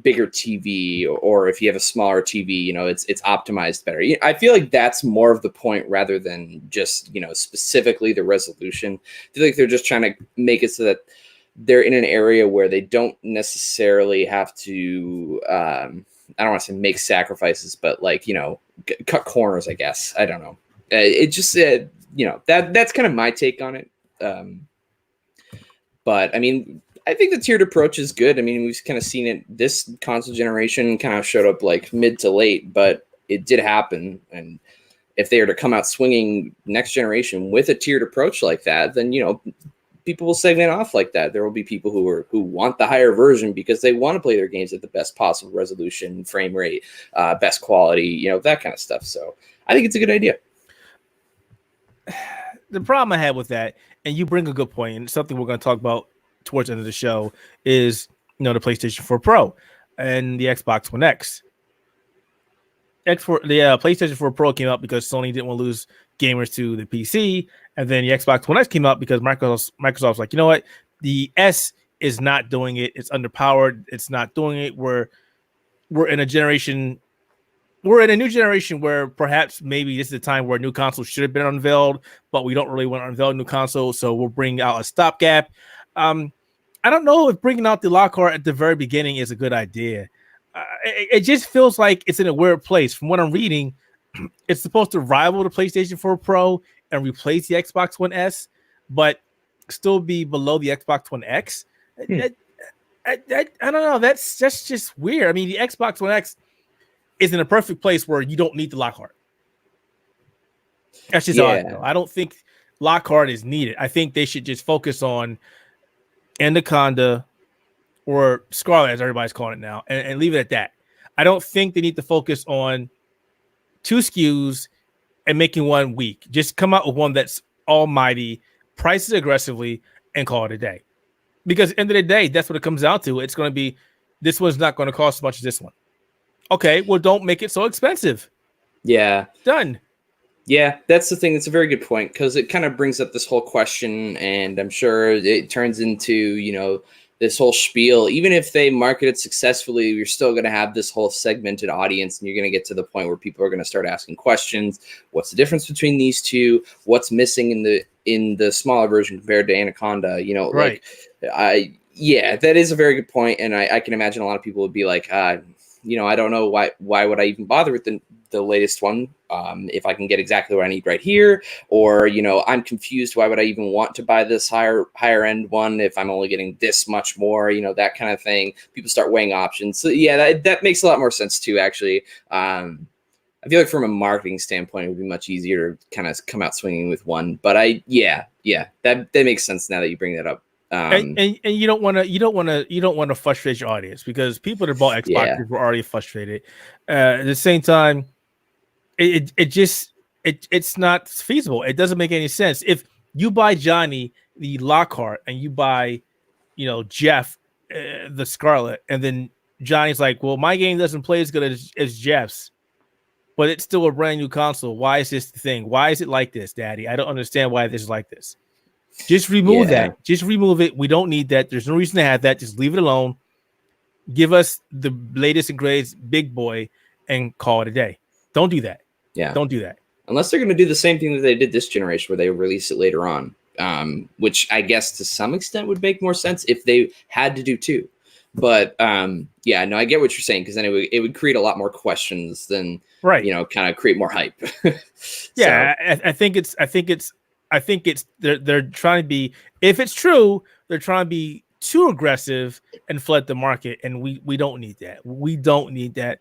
bigger TV, or if you have a smaller TV, it's optimized better. I feel like that's more of the point, rather than just, specifically the resolution. I feel like they're just trying to make it so that they're in an area where they don't necessarily have to, I don't want to say make sacrifices, but like, cut corners, I guess. I don't know. It just, that's kind of my take on it. But I mean, I think the tiered approach is good. I mean, we've kind of seen it. This console generation kind of showed up like mid to late, but it did happen. And if they are to come out swinging next generation with a tiered approach like that, then, people will segment off like that. There will be people who want the higher version because they want to play their games at the best possible resolution, frame rate, best quality, that kind of stuff. So I think it's a good idea. The problem I have with that, and you bring a good point, and something we're going to talk about towards the end of the show, is the PlayStation 4 Pro and the Xbox One X. The PlayStation 4 Pro came out because Sony didn't want to lose gamers to the PC, and then the Xbox One X came out because Microsoft's like, you know what, the S is not doing it. It's underpowered. It's not doing it. We're in a generation. We're in a new generation where perhaps maybe this is the time where a new console should have been unveiled, but we don't really want to unveil a new console, so we'll bring out a stopgap. I don't know if bringing out the Lockhart at the very beginning is a good idea. It just feels like it's in a weird place. From what I'm reading, it's supposed to rival the PlayStation 4 Pro and replace the Xbox One S, but still be below the Xbox One X. I don't know. That's just weird. I mean, the Xbox One X is in a perfect place where you don't need the Lockhart. That's just how I feel. I don't think Lockhart is needed. I think they should just focus on Anaconda or Scarlet, as everybody's calling it now, and leave it at that. I don't think they need to focus on 2 SKUs and making one weak. Just come out with one that's almighty, price it aggressively, and call it a day. Because at the end of the day, that's what it comes down to. It's going to be, this one's not going to cost as much as this one. Okay, well, don't make it so expensive. Yeah. Done. Yeah, that's the thing. It's a very good point, because it kind of brings up this whole question, and I'm sure it turns into, you know, this whole spiel. Even if they market it successfully, you're still going to have this whole segmented audience, and you're going to get to the point where people are going to start asking questions. What's the difference between these two? What's missing in the smaller version compared to Anaconda? You know, right. Yeah, that is a very good point, and I can imagine a lot of people would be like, you know, I don't know why would I even bother with the latest one if I can get exactly what I need right here, or, you know, I'm confused. Why would I even want to buy this higher end one if I'm only getting this much more, you know, that kind of thing. People start weighing options. So yeah, that makes a lot more sense too, actually. I feel like from a marketing standpoint, it would be much easier to kind of come out swinging with one, but that makes sense now that you bring that up. And you don't want to frustrate your audience, because people that bought Xbox were already frustrated. At the same time, it's not feasible. It doesn't make any sense. If you buy Johnny the Lockhart and you buy, you know, Jeff the Scarlet, and then Johnny's like, well, my game doesn't play as good as Jeff's, but it's still a brand new console. Why is this the thing? Why is it like this, Daddy? I don't understand why this is like this. Just remove that. Just remove it. We don't need that. There's no reason to have that. Just leave it alone. Give us the latest and greatest big boy and call it a day. Don't do that. Yeah. Don't do that. Unless they're going to do the same thing that they did this generation, where they release it later on, which I guess to some extent would make more sense if they had to do 2. But yeah, no, I get what you're saying, because then it would create a lot more questions than, you know, kind of create more hype. Yeah, so. I think it's they're trying to be, if it's true, they're trying to be too aggressive and flood the market, and we don't need that. We don't need that.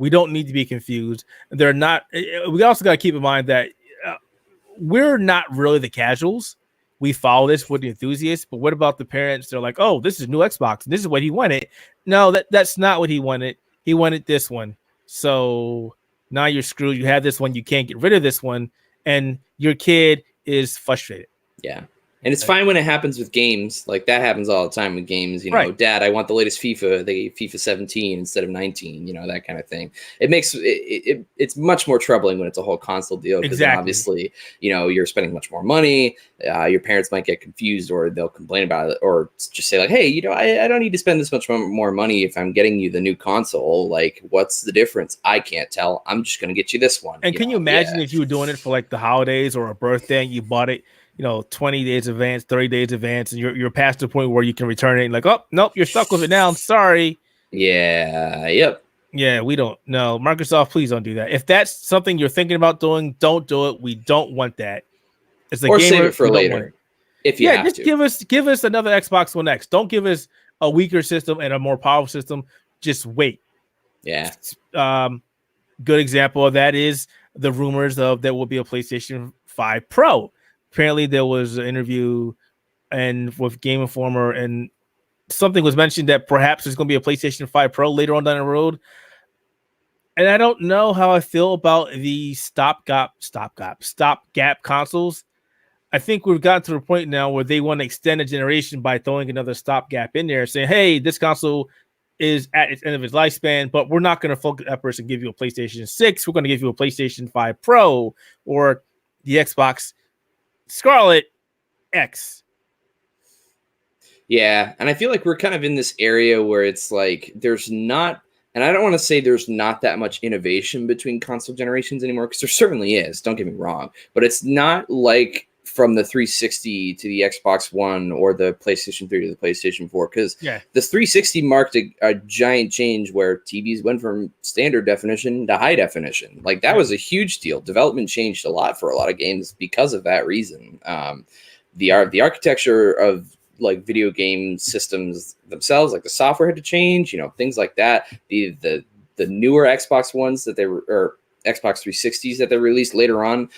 We don't need to be confused. They're not. We also got to keep in mind that we're not really the casuals. We follow this with the enthusiasts, but what about the parents? They're like, oh, this is new Xbox, and this is what he wanted. No, that's not what he wanted. He wanted this one. So now you're screwed. You have this one. You can't get rid of this one, and your kid is frustrated. Yeah. And it's fine when it happens with games. Like, that happens all the time with games. You know, Dad, I want the latest FIFA. They FIFA 17 instead of 19. You know, that kind of thing. It makes it's much more troubling when it's a whole console deal, because obviously, you know, you're spending much more money. Your parents might get confused, or they'll complain about it, or just say like, hey, you know, I don't need to spend this much more money if I'm getting you the new console. Like, what's the difference? I can't tell. I'm just going to get you this one. And can you imagine if you were doing it for like the holidays or a birthday and you bought it, you know, 20 days advance, 30 days advance, and you're past the point where you can return it, and like, oh, nope, you're stuck with it now. I'm sorry. Yeah. Yep. Yeah, we don't. No, Microsoft, please don't do that. If that's something you're thinking about doing, don't do it. We don't want that. It's a or gamer, save it for later. If you have just to. give us another Xbox One X. Don't give us a weaker system and a more powerful system. Just wait. Yeah. Good example of that is the rumors of there will be a PlayStation 5 Pro. Apparently, there was an interview with Game Informer, and something was mentioned that perhaps there's going to be a PlayStation 5 Pro later on down the road. And I don't know how I feel about the stopgap consoles. I think we've gotten to the point now where they want to extend a generation by throwing another stopgap in there, saying, hey, this console is at its end of its lifespan, but we're not going to focus efforts and give you a PlayStation 6. We're going to give you a PlayStation 5 Pro or the Xbox Scarlet X. Yeah, and I feel like we're kind of in this area where it's like there's not, and I don't want to say there's not that much innovation between console generations anymore, because there certainly is, don't get me wrong, but it's not like from the 360 to the Xbox One or the PlayStation 3 to the PlayStation 4, because the 360 marked a giant change where TVs went from standard definition to high definition. Like that was a huge deal. Development changed a lot for a lot of games because of that reason. The architecture of like video game systems themselves, like the software had to change, things like that. The newer Xbox ones that they were, or Xbox 360s that they released later on,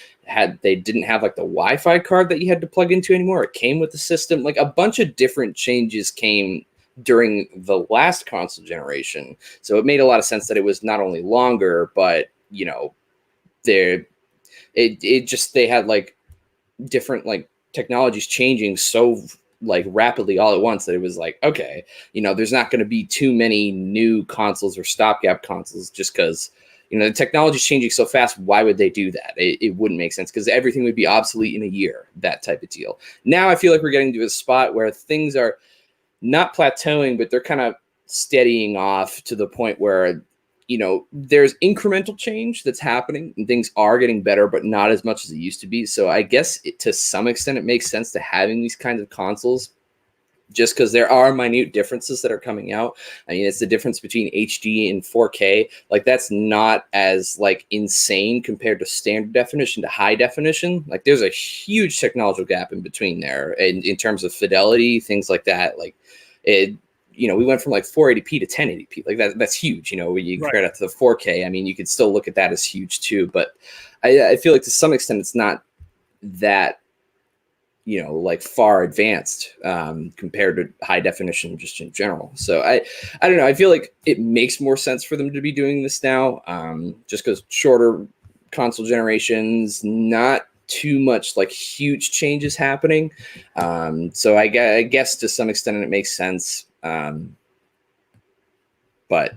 they didn't have like the Wi-Fi card that you had to plug into anymore. It came with the system. Like a bunch of different changes came during the last console generation. So it made a lot of sense that it was not only longer, but they had like different like technologies changing so like rapidly all at once that it was like, okay, there's not going to be too many new consoles or stopgap consoles just because the technology is changing so fast. Why would they do that? It wouldn't make sense because everything would be obsolete in a year, that type of deal. Now I feel like we're getting to a spot where things are not plateauing, but they're kind of steadying off to the point where, there's incremental change that's happening and things are getting better, but not as much as it used to be. So I guess to some extent it makes sense to having these kinds of consoles, just because there are minute differences that are coming out. I mean, it's the difference between HD and 4K. Like that's not as like insane compared to standard definition to high definition. Like there's a huge technological gap in between there in terms of fidelity, things like that. Like it, we went from like 480p to 1080p. Like that's huge. When you compare that to the 4K, I mean, you could still look at that as huge too. But I feel like to some extent it's not that, like far advanced compared to high definition just in general. So I don't know. I feel like it makes more sense for them to be doing this now, just because shorter console generations, not too much like huge changes happening. So I guess to some extent it makes sense. But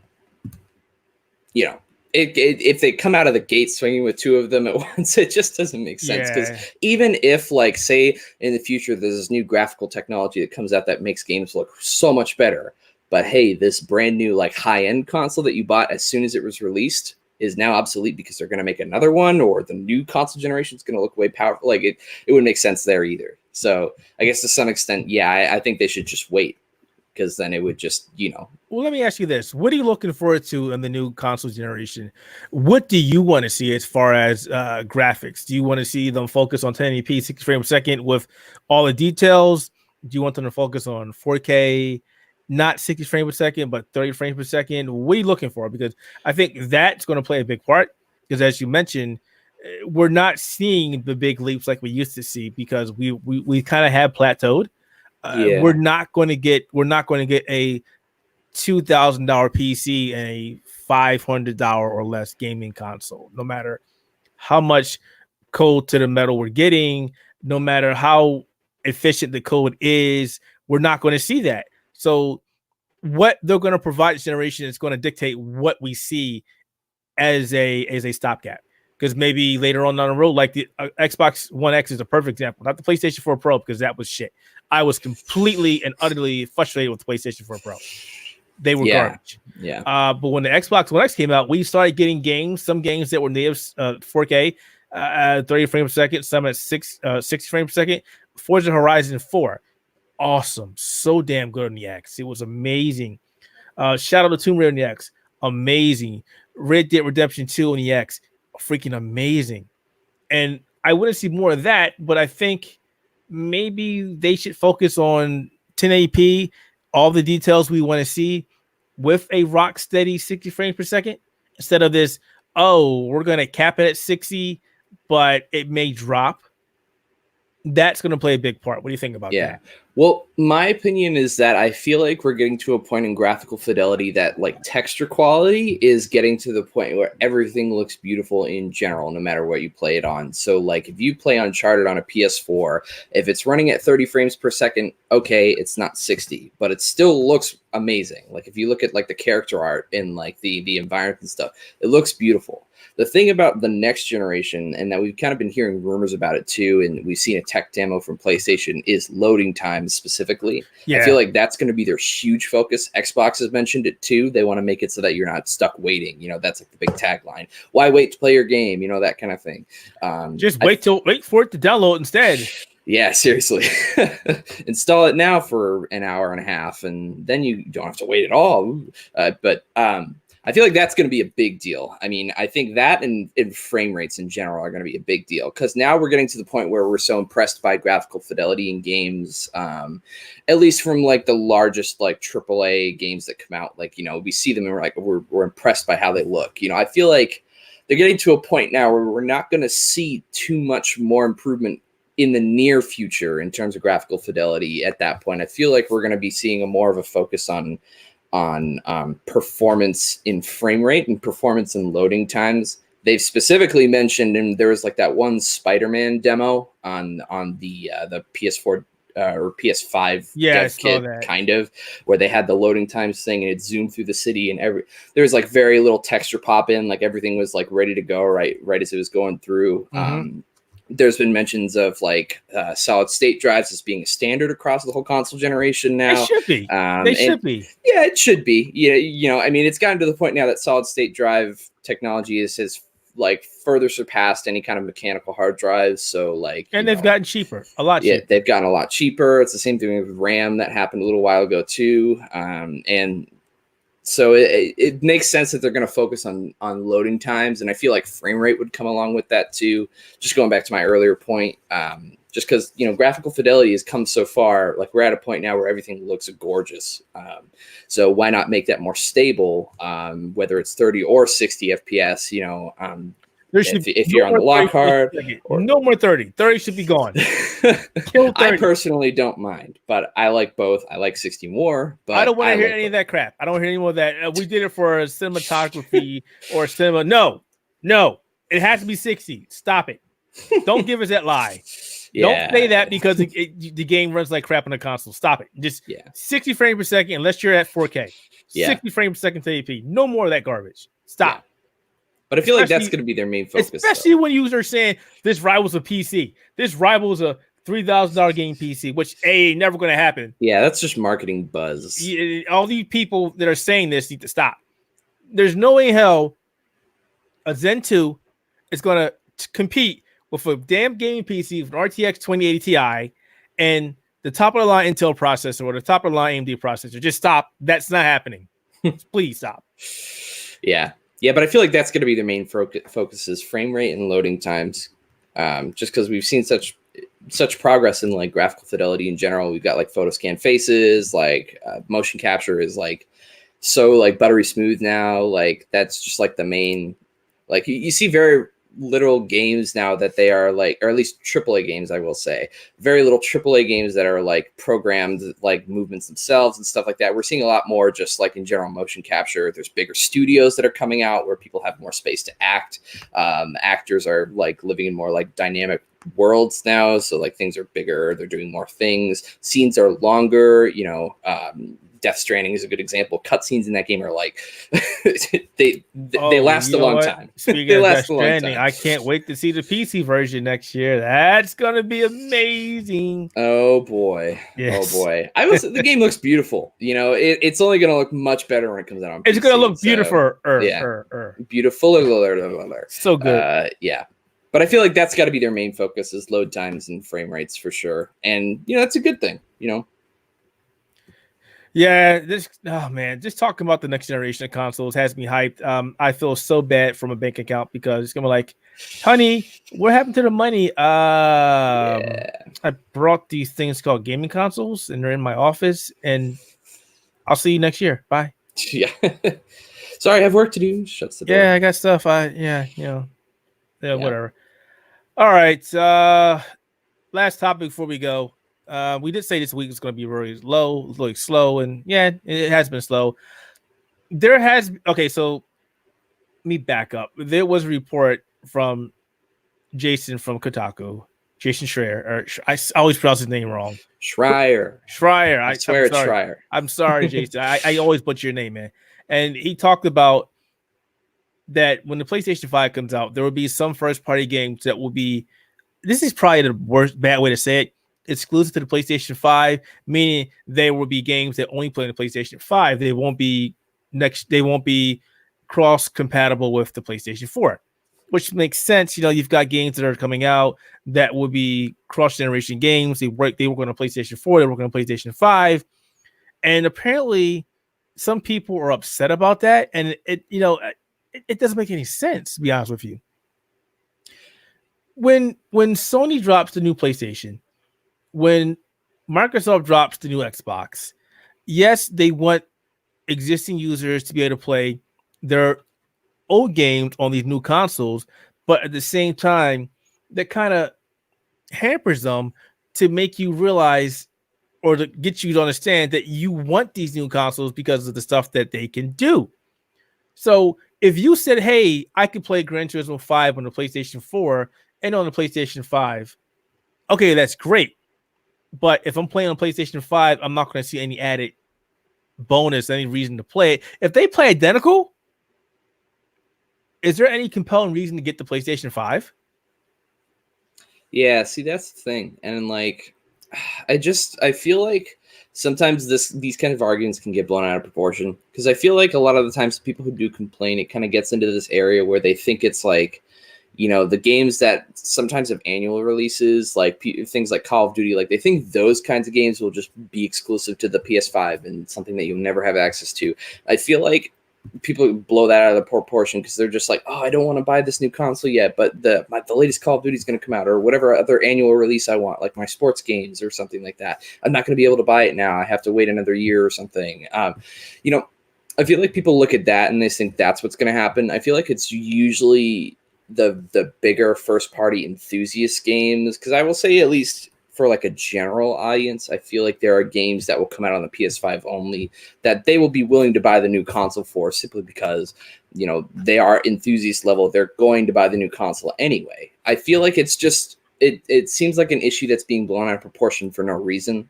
if they come out of the gate swinging with two of them at once, it just doesn't make sense. Because even if, like, say in the future there's this new graphical technology that comes out that makes games look so much better, but hey, this brand new like high-end console that you bought as soon as it was released is now obsolete because they're going to make another one, or the new console generation is going to look way powerful. Like it wouldn't make sense there either. So I guess to some extent, I think they should just wait. Because then it would just, Well, let me ask you this. What are you looking forward to in the new console generation? What do you want to see as far as graphics? Do you want to see them focus on 1080p, 60 frames per second with all the details? Do you want them to focus on 4K, not 60 frames per second, but 30 frames per second? What are you looking for? Because I think that's going to play a big part. Because as you mentioned, we're not seeing the big leaps like we used to see because we kind of have plateaued. We're not going to get a $2,000 PC and a $500 or less gaming console. No matter how much code to the metal we're getting, no matter how efficient the code is, we're not going to see that. So what they're going to provide this generation is going to dictate what we see as a stopgap. Because maybe later on down the road, like the Xbox One X is a perfect example, not the PlayStation 4 Pro, because that was shit. I was completely and utterly frustrated with the PlayStation 4 Pro. They were garbage. But when the Xbox One X came out, we started getting some games that were native 4K, 30 frames per second, some at 60 frames per second. Forza Horizon 4, awesome. So damn good on the X. It was amazing. Shadow of the Tomb Raider on the X, amazing. Red Dead Redemption 2 on the X, freaking amazing. And I want to see more of that, but I think maybe they should focus on 1080p, all the details we want to see with a rock steady 60 frames per second instead of this, we're going to cap it at 60, but it may drop. That's going to play a big part. What do you think about that? Well, my opinion is that I feel like we're getting to a point in graphical fidelity that like texture quality is getting to the point where everything looks beautiful in general, no matter what you play it on. So like if you play Uncharted on a PS4, if it's running at 30 frames per second, okay, it's not 60, but it still looks amazing. Like if you look at like the character art and like the environment and stuff, it looks beautiful. The thing about the next generation, and that we've kind of been hearing rumors about it too, and we've seen a tech demo from PlayStation, is loading times specifically. I feel like that's going to be their huge focus. Xbox has mentioned it too. They want to make it so that you're not stuck waiting. That's like the big tagline. Why wait to play your game? That kind of thing. Just wait for it to download instead. Yeah, seriously. Install it now for an hour and a half, and then you don't have to wait at all. But I feel like that's going to be a big deal. I mean, I think that and frame rates in general are going to be a big deal because now we're getting to the point where we're so impressed by graphical fidelity in games, at least from like the largest like AAA games that come out. Like, you know, we see them and we're impressed by how they look. You know, I feel like they're getting to a point now where we're not going to see too much more improvement in the near future in terms of graphical fidelity. At that point, I feel like we're going to be seeing a more of a focus on performance in frame rate and performance in loading times. They've specifically mentioned, and there was like that one Spider-Man demo on the PS4 or PS5 dev kit, kind of, where they had the loading times thing and it zoomed through the city and there was like very little texture pop in, like everything was like ready to go right as it was going through. There's been mentions of like solid state drives as being a standard across the whole console generation now. It should be. They should be. Yeah, it should be. Yeah, you know, I mean, it's gotten to the point now that solid state drive technology has like further surpassed any kind of mechanical hard drives. So like, and they've gotten cheaper, a lot cheaper. Yeah, they've gotten a lot cheaper. It's the same thing with RAM that happened a little while ago too. And so it makes sense that they're going to focus on loading times. And I feel like frame rate would come along with that too. Just going back to my earlier point, just because, you know, graphical fidelity has come so far, like we're at a point now where everything looks gorgeous. So why not make that more stable, whether it's 30 or 60 FPS, you know, if you're on the Lockhart. No more 30. 30 should be gone. I personally don't mind, but I like both. I like 60 more, but I don't want to hear any of that crap. I don't hear any more of that. We did it for a cinematography or cinema. No, it has to be 60. Stop it. Don't give us that lie. Don't say that because the game runs like crap on the console. Stop it. Just 60 frames per second, unless you're at 4K. 60 frames per second 1080p. No more of that garbage. Stop. Yeah. But I feel like that's going to be their main focus. Especially when users are saying this rivals a PC. This rivals a $3,000 game PC, which never going to happen. Yeah, that's just marketing buzz. All these people that are saying this need to stop. There's no way in hell a Zen 2 is going to compete with a damn gaming PC with an RTX 2080 Ti and the top of the line Intel processor or the top of the line AMD processor. Just stop. That's not happening. Please stop. Yeah. Yeah, but I feel like that's going to be their main focus is frame rate and loading times. Just because we've seen such progress in like graphical fidelity in general. We've got like photo scan faces, like motion capture is like so like buttery smooth now. Like that's just like the main, like you see very little games now that they are like, or at least AAA games, I will say, very little AAA games that are like programmed like movements themselves and stuff like that. We're seeing a lot more just like in general motion capture. There's bigger studios that are coming out where people have more space to act. Actors are like living in more like dynamic worlds now, so like things are bigger, they're doing more things, scenes are longer, you know. Death Stranding is a good example. Cutscenes in that game are like they last a long time. Speaking of Death Stranding, I can't wait to see the PC version next year. That's gonna be amazing. Oh boy. Yes. Oh boy. The game looks beautiful. You know, it's only gonna look much better when it comes out on PC. It's gonna look beautiful. Beautiful. So good. Yeah. But I feel like that's got to be their main focus is load times and frame rates for sure. And, you know, that's a good thing, you know? Yeah, just talking about the next generation of consoles has me hyped. I feel so bad from a bank account because it's gonna be like, honey, what happened to the money? I brought these things called gaming consoles and they're in my office and I'll see you next year. Bye. Yeah. Sorry, I have work to do. Shuts the door. Yeah, I got stuff. Whatever. All right. Last topic before we go. We did say this week is going to be really slow, and it has been slow. So let me back up. There was a report from Jason from Kotaku, Jason Schreier, or I always pronounce his name wrong. Schreier. I swear it's Schreier. I'm sorry, Jason. I always butcher your name, man. And he talked about that when the PlayStation 5 comes out, there will be some first-party games that will be. This is probably the bad way to say it. Exclusive to the PlayStation 5, meaning there will be games that only play on the PlayStation 5. They won't be cross compatible with the PlayStation 4. which makes sense. You've got games that are coming out that will be cross-generation games. They work on a PlayStation 4, they work on a PlayStation 5, and apparently some people are upset about that, and it doesn't make any sense, to be honest with you. When Sony drops the new PlayStation, when Microsoft drops the new Xbox, yes, they want existing users to be able to play their old games on these new consoles, but at the same time, that kind of hampers them to make you realize or to get you to understand that you want these new consoles because of the stuff that they can do. So if you said, hey, I could play Gran Turismo 5 on the PlayStation 4 and on the PlayStation 5, okay, that's great. But if I'm playing on PlayStation 5, I'm not going to see any added bonus, any reason to play it. If they play identical, is there any compelling reason to get the PlayStation 5? Yeah, see, that's the thing. And I feel like sometimes these kind of arguments can get blown out of proportion, because I feel like a lot of the times people who do complain, it kind of gets into this area where they think it's the games that sometimes have annual releases, things like Call of Duty, they think those kinds of games will just be exclusive to the PS5 and something that you'll never have access to. I feel like people blow that out of the proportion because they're just like, oh, I don't want to buy this new console yet, but the latest Call of Duty is going to come out, or whatever other annual release I want, like my sports games or something like that. I'm not going to be able to buy it now. I have to wait another year or something. I feel like people look at that and they think that's what's going to happen. I feel like it's usually the bigger first party enthusiast games, because I will say, at least for a general audience, I feel like there are games that will come out on the PS5 only that they will be willing to buy the new console for, simply because they are enthusiast level. They're going to buy the new console anyway. I feel like it's just it seems like an issue that's being blown out of proportion for no reason.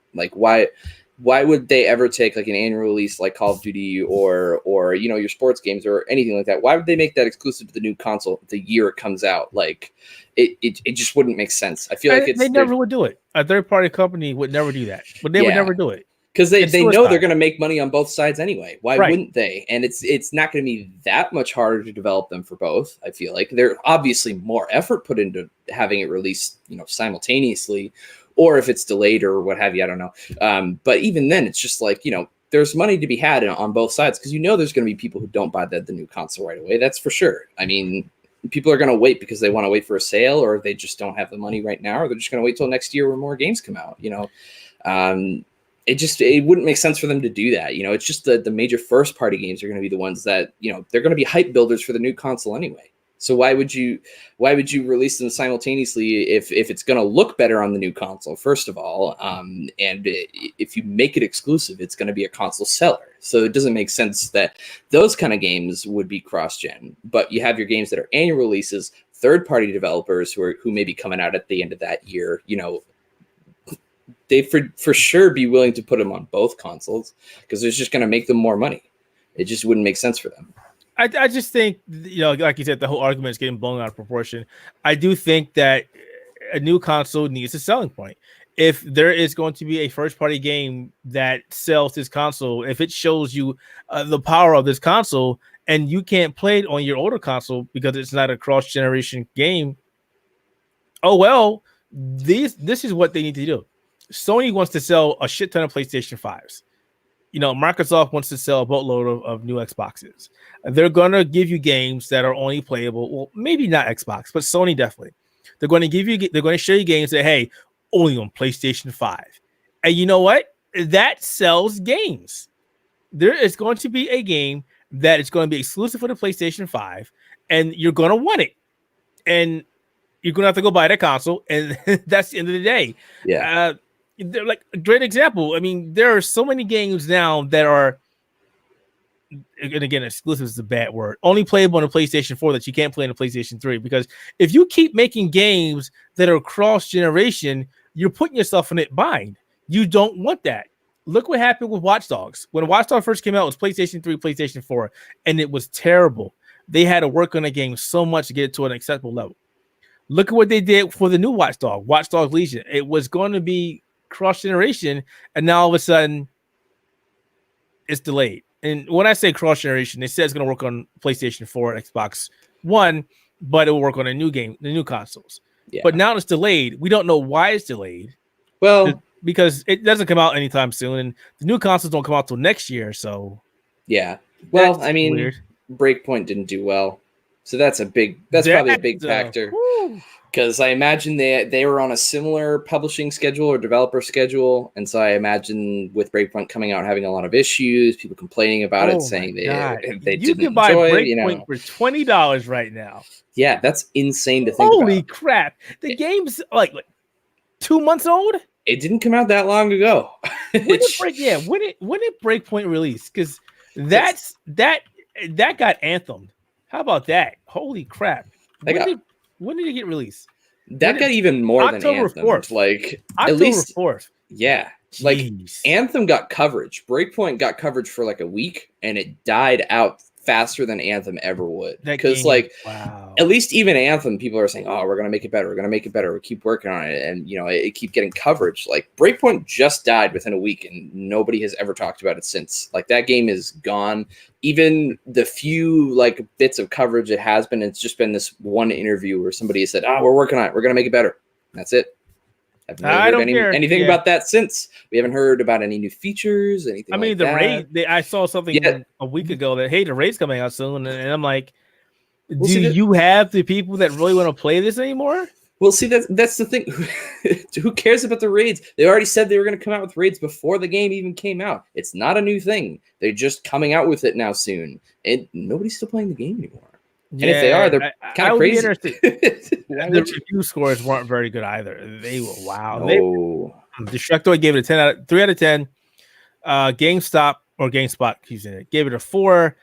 Why would they ever take an annual release like Call of Duty or your sports games or anything like that? Why would they make that exclusive to the new console the year it comes out? It just wouldn't make sense. I feel like they never would do it. A third party company would never do that, but they would never do it because they know they're going to make money on both sides anyway. Why wouldn't they? And it's not going to be that much harder to develop them for both. I feel like there's obviously more effort put into having it released, simultaneously. Or if it's delayed or what have you, I don't know. But even then, it's just there's money to be had on both sides, because there's going to be people who don't buy the new console right away. That's for sure. I mean, people are going to wait because they want to wait for a sale, or they just don't have the money right now, or they're just going to wait till next year when more games come out. It wouldn't make sense for them to do that. It's just the major first party games are going to be the ones that they're going to be hype builders for the new console anyway. So why would you release them simultaneously if it's going to look better on the new console, first of all, and if you make it exclusive, it's going to be a console seller. So it doesn't make sense that those kind of games would be cross-gen. But you have your games that are annual releases, third-party developers who may be coming out at the end of that year. They for sure be willing to put them on both consoles, because it's just going to make them more money. It just wouldn't make sense for them. I just think, like you said, the whole argument is getting blown out of proportion. I do think that a new console needs a selling point. If there is going to be a first-party game that sells this console, if it shows you the power of this console, and you can't play it on your older console because it's not a cross-generation game, oh well, this is what they need to do. Sony wants to sell a shit ton of PlayStation 5s. Microsoft wants to sell a boatload of new Xboxes. They're going to give you games that are only playable. Well, maybe not Xbox, but Sony definitely. They're going to show you games that, hey, only on PlayStation 5. And you know what? That sells games. There is going to be a game that is going to be exclusive for the PlayStation 5, and you're going to want it. And you're going to have to go buy that console, and that's the end of the day. Yeah. They're a great example. I mean, there are so many games now that are, and again, exclusive is a bad word, only playable on a PlayStation 4 that you can't play on a PlayStation 3. Because if you keep making games that are cross-generation, you're putting yourself in a bind. You don't want that. Look what happened with Watch Dogs. When Watch Dogs first came out, it was PlayStation 3, PlayStation 4, and it was terrible. They had to work on the game so much to get it to an acceptable level. Look at what they did for the new Watch Dogs Legion. It was going to be cross-generation, and now all of a sudden it's delayed. And when I say cross-generation, they said it's going to work on PlayStation 4 and Xbox One, but it will work on the new consoles. Yeah. But now it's delayed. We don't know why it's delayed. Well, because it doesn't come out anytime soon, and the new consoles don't come out till next year. So yeah. Well, that's I mean, weird. Breakpoint didn't do well, so that's probably a big factor. Because I imagine they were on a similar publishing schedule or developer schedule, and so I imagine with Breakpoint coming out having a lot of issues, people complaining about it, saying they you didn't can buy enjoy Breakpoint for $20 right now. Yeah, that's insane to think Holy about. crap! The game's like 2 months old. It didn't come out that long ago. When did Breakpoint release? Because that got Anthemed. How about that? Holy crap! When did it get released? That got even more than October Anthem. 4th. Like October at least 4th. Yeah. Jeez. Like Anthem got coverage. Breakpoint got coverage for like a week, and it died out faster than Anthem ever would. Because at least even Anthem, people are saying, "Oh, we're gonna make it better. We're gonna make it better. We keep working on it," and it keep getting coverage. Like Breakpoint just died within a week, and nobody has ever talked about it since. Like that game is gone. Even the few like bits of coverage it has been, it's just been this one interview where somebody said, "Oh, we're working on it. We're gonna make it better." And that's it. I haven't heard anything about that since. We haven't heard about any new features, anything. I mean, the raid. I saw something a week ago that the raid's coming out soon, and I'm like, do you have the people that really want to play this anymore? Well, see, that's the thing. Who cares about the raids? They already said they were going to come out with raids before the game even came out. It's not a new thing. They're just coming out with it now soon, and nobody's still playing the game anymore. Yeah, and if they are, they're kind of crazy. The review scores weren't very good either. They were Destructoid gave it a 3 out of 10. GameSpot keeps in it. Gave it a 4.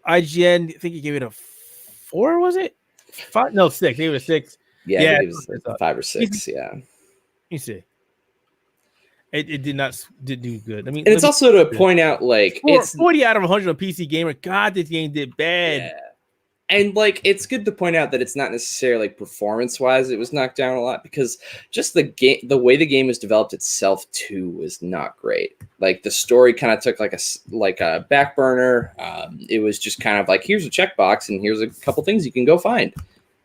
IGN, I think he gave it a 4. Was it 5? No, 6. They gave it a 6. Yeah, it was 5 or 6. Yeah. You see, it did do good. I mean, and it's also to point out like it's 40 out of 100 on PC Gamer. God, this game did bad. Yeah. And like it's good to point out that it's not necessarily like performance-wise it was knocked down a lot, because just the way the game was developed itself too was not great. Like the story kind of took like a back burner. It was just kind of like, here's a checkbox and here's a couple things you can go find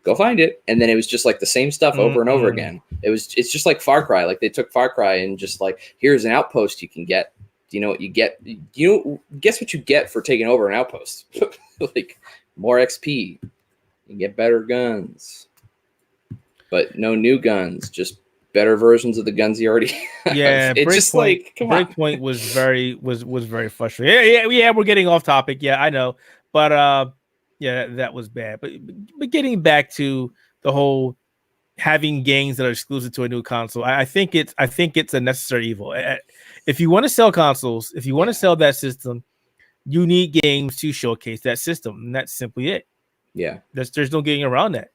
it, and then it was just like the same stuff over and over again. It's just like Far Cry. Like they took Far Cry and just like, here's an outpost you can get. Do you know what you get? Guess what you get for taking over an outpost? Like more XP, you get better guns, but no new guns, just better versions of the guns you already have. Yeah, it's just like, come on. Breakpoint was very frustrating. Yeah, we're getting off topic. Yeah, I know, but that was bad. But getting back to the whole having games that are exclusive to a new console, I think it's a necessary evil. If you want to sell consoles, if you want to sell that system, you need games to showcase that system, and that's simply it. Yeah, there's no getting around that.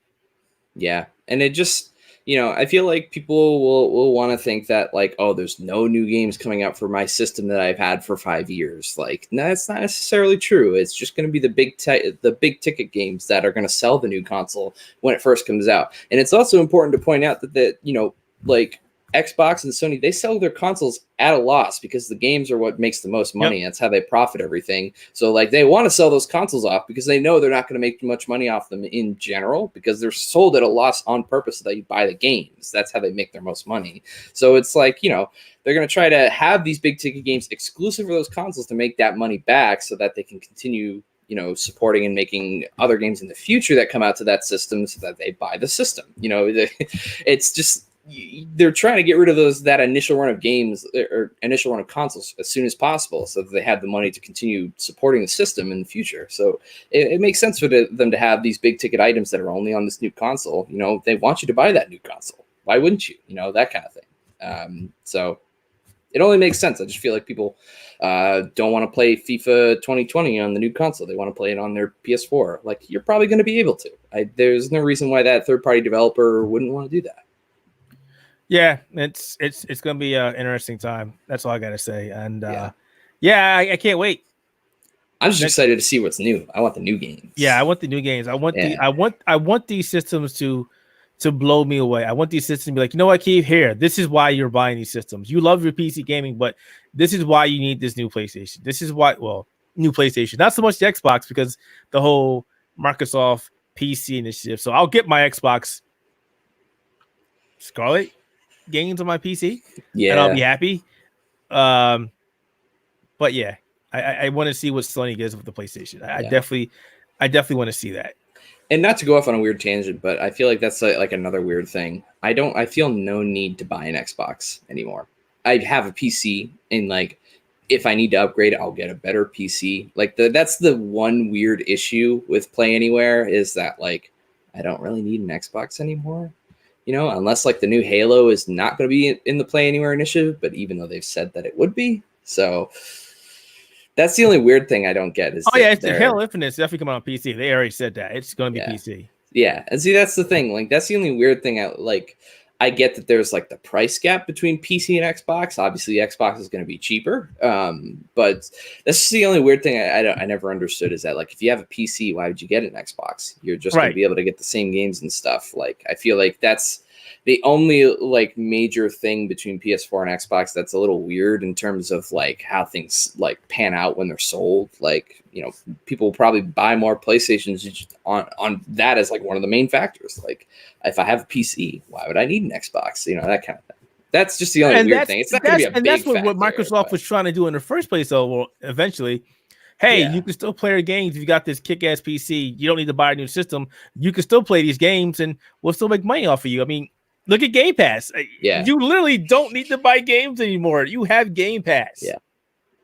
Yeah, and it just, I feel like people will want to think that like, oh, there's no new games coming out for my system that I've had for 5 years. Like, no, that's not necessarily true. It's just going to be the big ticket games that are going to sell the new console when it first comes out. And it's also important to point out that like Xbox and Sony, they sell their consoles at a loss because the games are what makes the most money. Yep. That's how they profit everything. So like they want to sell those consoles off because they know they're not going to make much money off them in general, because they're sold at a loss on purpose so that you buy the games. That's how they make their most money. So it's like, they're going to try to have these big ticket games exclusive for those consoles to make that money back so that they can continue supporting and making other games in the future that come out to that system so that they buy the system. It's just, they're trying to get rid of that initial run of games or initial run of consoles as soon as possible so that they have the money to continue supporting the system in the future. So it makes sense for them to have these big ticket items that are only on this new console. They want you to buy that new console. Why wouldn't you? That kind of thing. So it only makes sense. I just feel like people don't want to play FIFA 2020 on the new console. They want to play it on their PS4. Like, you're probably going to be able to. There's no reason why that third-party developer wouldn't want to do that. Yeah, it's going to be an interesting time. That's all I got to say. And I can't wait. I'm just excited to see what's new. I want the new games. Yeah, I want the new games. I want these systems to blow me away. I want these systems to be like, you know what, Keith? Here, this is why you're buying these systems. You love your PC gaming, but this is why you need this new PlayStation. This is why, new PlayStation, not so much the Xbox, because the whole Microsoft PC initiative. So I'll get my Xbox Scarlet games on my PC, and I'll be happy. But yeah, I want to see what Sony gives with the PlayStation. I definitely want to see that. And not to go off on a weird tangent, but I feel like that's like another weird thing. I feel no need to buy an Xbox anymore. I have a PC, and like, if I need to upgrade, I'll get a better PC. Like that's the one weird issue with Play Anywhere is that like I don't really need an Xbox anymore. You know, unless like the new Halo is not going to be in the Play Anywhere initiative, but even though they've said that it would be, so that's the only weird thing I don't get. Is it's Halo Infinite. It's definitely coming on PC. They already said that it's going to be PC. Yeah, and see that's the thing. Like that's the only weird thing. I get that there's like the price gap between PC and Xbox. Obviously, Xbox is going to be cheaper, but that's the only weird thing I never understood is that like if you have a PC, why would you get an Xbox? You're just going to be able to get the same games and stuff. Like I feel like that's the only like major thing between PS4 and Xbox that's a little weird in terms of like how things like pan out when they're sold. Like, you know, people will probably buy more PlayStations on that as like one of the main factors. Like if I have a PC, why would I need an Xbox? You know, that kind of thing. That's just the only weird thing. It's not going to be a big factor. And that's what Microsoft was trying to do in the first place. So well, eventually, hey, you can still play your games. If you got this kick-ass PC, you don't need to buy a new system. You can still play these games and we'll still make money off of you. I mean, look at Game Pass. You literally don't need to buy games anymore. You have Game Pass. Yeah.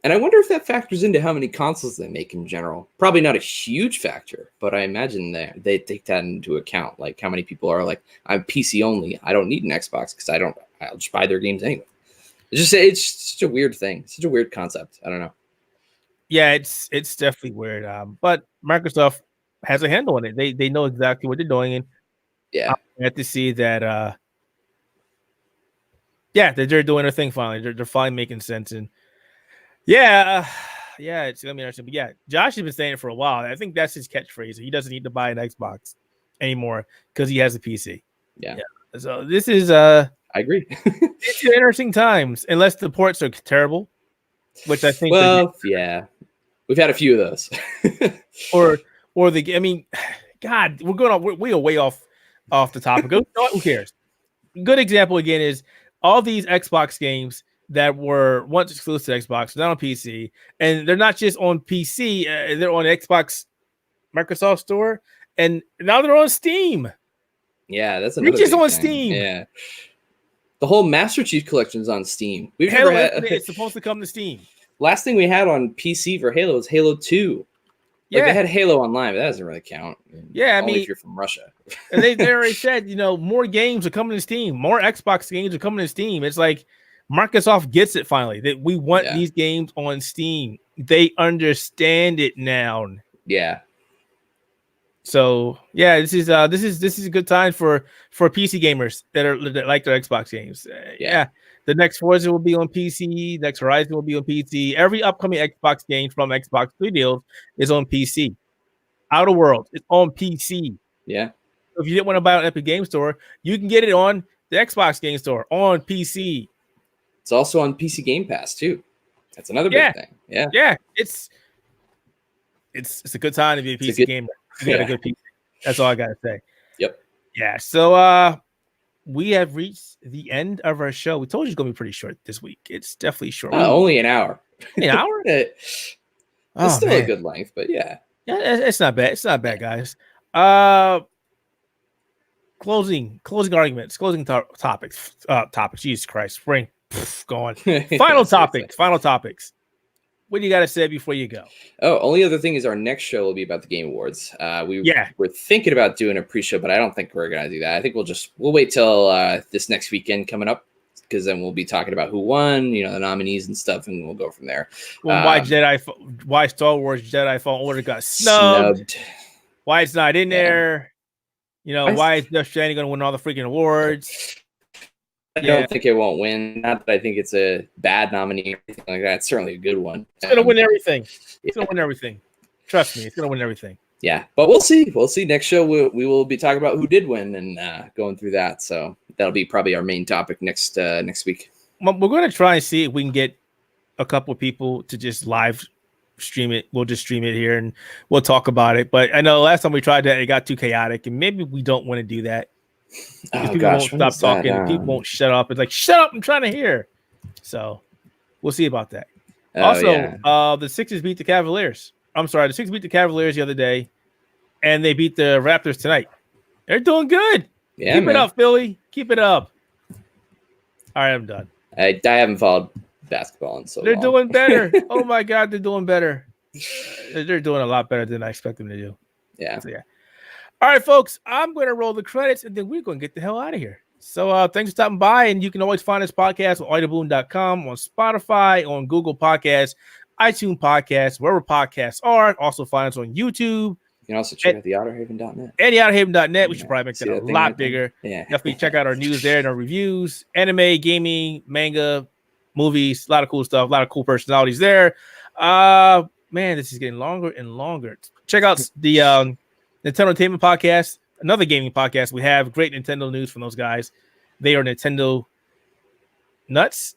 And I wonder if that factors into how many consoles they make in general. Probably not a huge factor, but I imagine they take that into account. Like how many people are like, I'm PC only. I don't need an Xbox because I'll just buy their games anyway. It's such a weird thing. Such a weird concept. I don't know. Yeah, it's definitely weird. But Microsoft has a handle on it. They know exactly what they're doing. And yeah, I have to see that that they're doing their thing finally. They're finally making sense. And it's gonna be interesting. But yeah, Josh has been saying it for a while. I think that's his catchphrase. He doesn't need to buy an Xbox anymore because he has a PC. Yeah. So this is I agree. it's interesting times, unless the ports are terrible, which I think. Well, yeah, we've had a few of those. or I mean, God, we are way off the topic. Who cares? Good example again is all these Xbox games that were once exclusive to Xbox, now on PC, and they're not just on PC, they're on Xbox Microsoft Store, and now they're on Steam. Yeah, that's another just on thing. Steam. Yeah, the whole Master Chief Collection's on Steam. It's supposed to come to Steam. Last thing we had on PC for Halo was Halo 2. Like they had Halo Online, but that doesn't really count. Yeah, only if you're from Russia. And they already said, more games are coming to Steam. More Xbox games are coming to Steam. It's like Microsoft gets it finally that we want these games on Steam. They understand it now. Yeah. So this is a good time for PC gamers that like their Xbox games. The next Forza will be on PC. Next Horizon will be on PC. Every upcoming Xbox game from Xbox Studios is on PC. Outer Worlds is on PC. Yeah. So if you didn't want to buy it on Epic Game Store, you can get it on the Xbox Game Store on PC. It's also on PC Game Pass too. That's another big thing. Yeah. Yeah. It's a good time to be a PC gamer. You got a good PC. That's all I gotta say. Yep. Yeah. So we have reached the end of our show. We told you it's gonna be pretty short this week. It's definitely short. Only an hour. An hour? It's still a good length, but yeah. Yeah, it's not bad. It's not bad, guys. Closing arguments, closing topics. Jesus Christ, spring going. Final topics. What do you got to say before you go? Oh, only other thing is our next show will be about the Game Awards. We're thinking about doing a pre-show, but I don't think we're gonna do that. I think we'll wait till this next weekend coming up, because then we'll be talking about who won, the nominees and stuff, and we'll go from there. Well, why Star Wars Jedi Fallen Order got snubbed? Why it's not in there? Why is Death Stranding going to win all the freaking awards? I don't think it won't win. Not that I think it's a bad nominee or anything like that. It's certainly a good one. It's going to win everything. It's going to win everything. Trust me, it's going to win everything. Yeah, but we'll see. We'll see. Next show, we will be talking about who did win and going through that. So that'll be probably our main topic next week. We're going to try and see if we can get a couple of people to just live stream it. We'll just stream it here and we'll talk about it. But I know last time we tried that, it got too chaotic, and maybe we don't want to do that. Because people won't stop talking, and people won't shut up. It's like, shut up, I'm trying to hear. So we'll see about that. The Sixers beat the Cavaliers. I'm sorry, the Sixers beat the Cavaliers the other day, and they beat the Raptors tonight. They're doing good. Yeah, Keep it up, Philly. Keep it up. All right, I'm done. I haven't followed basketball in so long. They're doing better. Oh my God, they're doing better. They're doing a lot better than I expect them to do. Yeah. So, yeah. All right, folks, I'm going to roll the credits, and then we're going to get the hell out of here. So thanks for stopping by, and you can always find this podcast on audioboom.com, on Spotify, on Google Podcasts, iTunes Podcasts, wherever podcasts are. Also find us on YouTube. You can also check out the Outerhaven.net. And the Outerhaven.net. We should probably make that a lot bigger. Yeah. Definitely check out our news there and our reviews. Anime, gaming, manga, movies, a lot of cool stuff, a lot of cool personalities there. Man, this is getting longer and longer. Check out the Nintendo Entertainment Podcast, another gaming podcast. We have great Nintendo news from those guys. They are Nintendo nuts.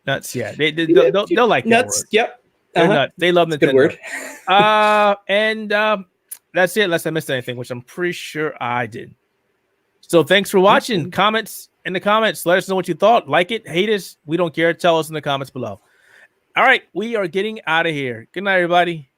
Yeah. They'll like nuts. Word. Yep. They're nuts. They love Nintendo. Good word. And that's it. Unless I missed anything, which I'm pretty sure I did. So thanks for watching. Comments in the comments. Let us know what you thought. Like it, hate us. We don't care. Tell us in the comments below. All right. We are getting out of here. Good night, everybody.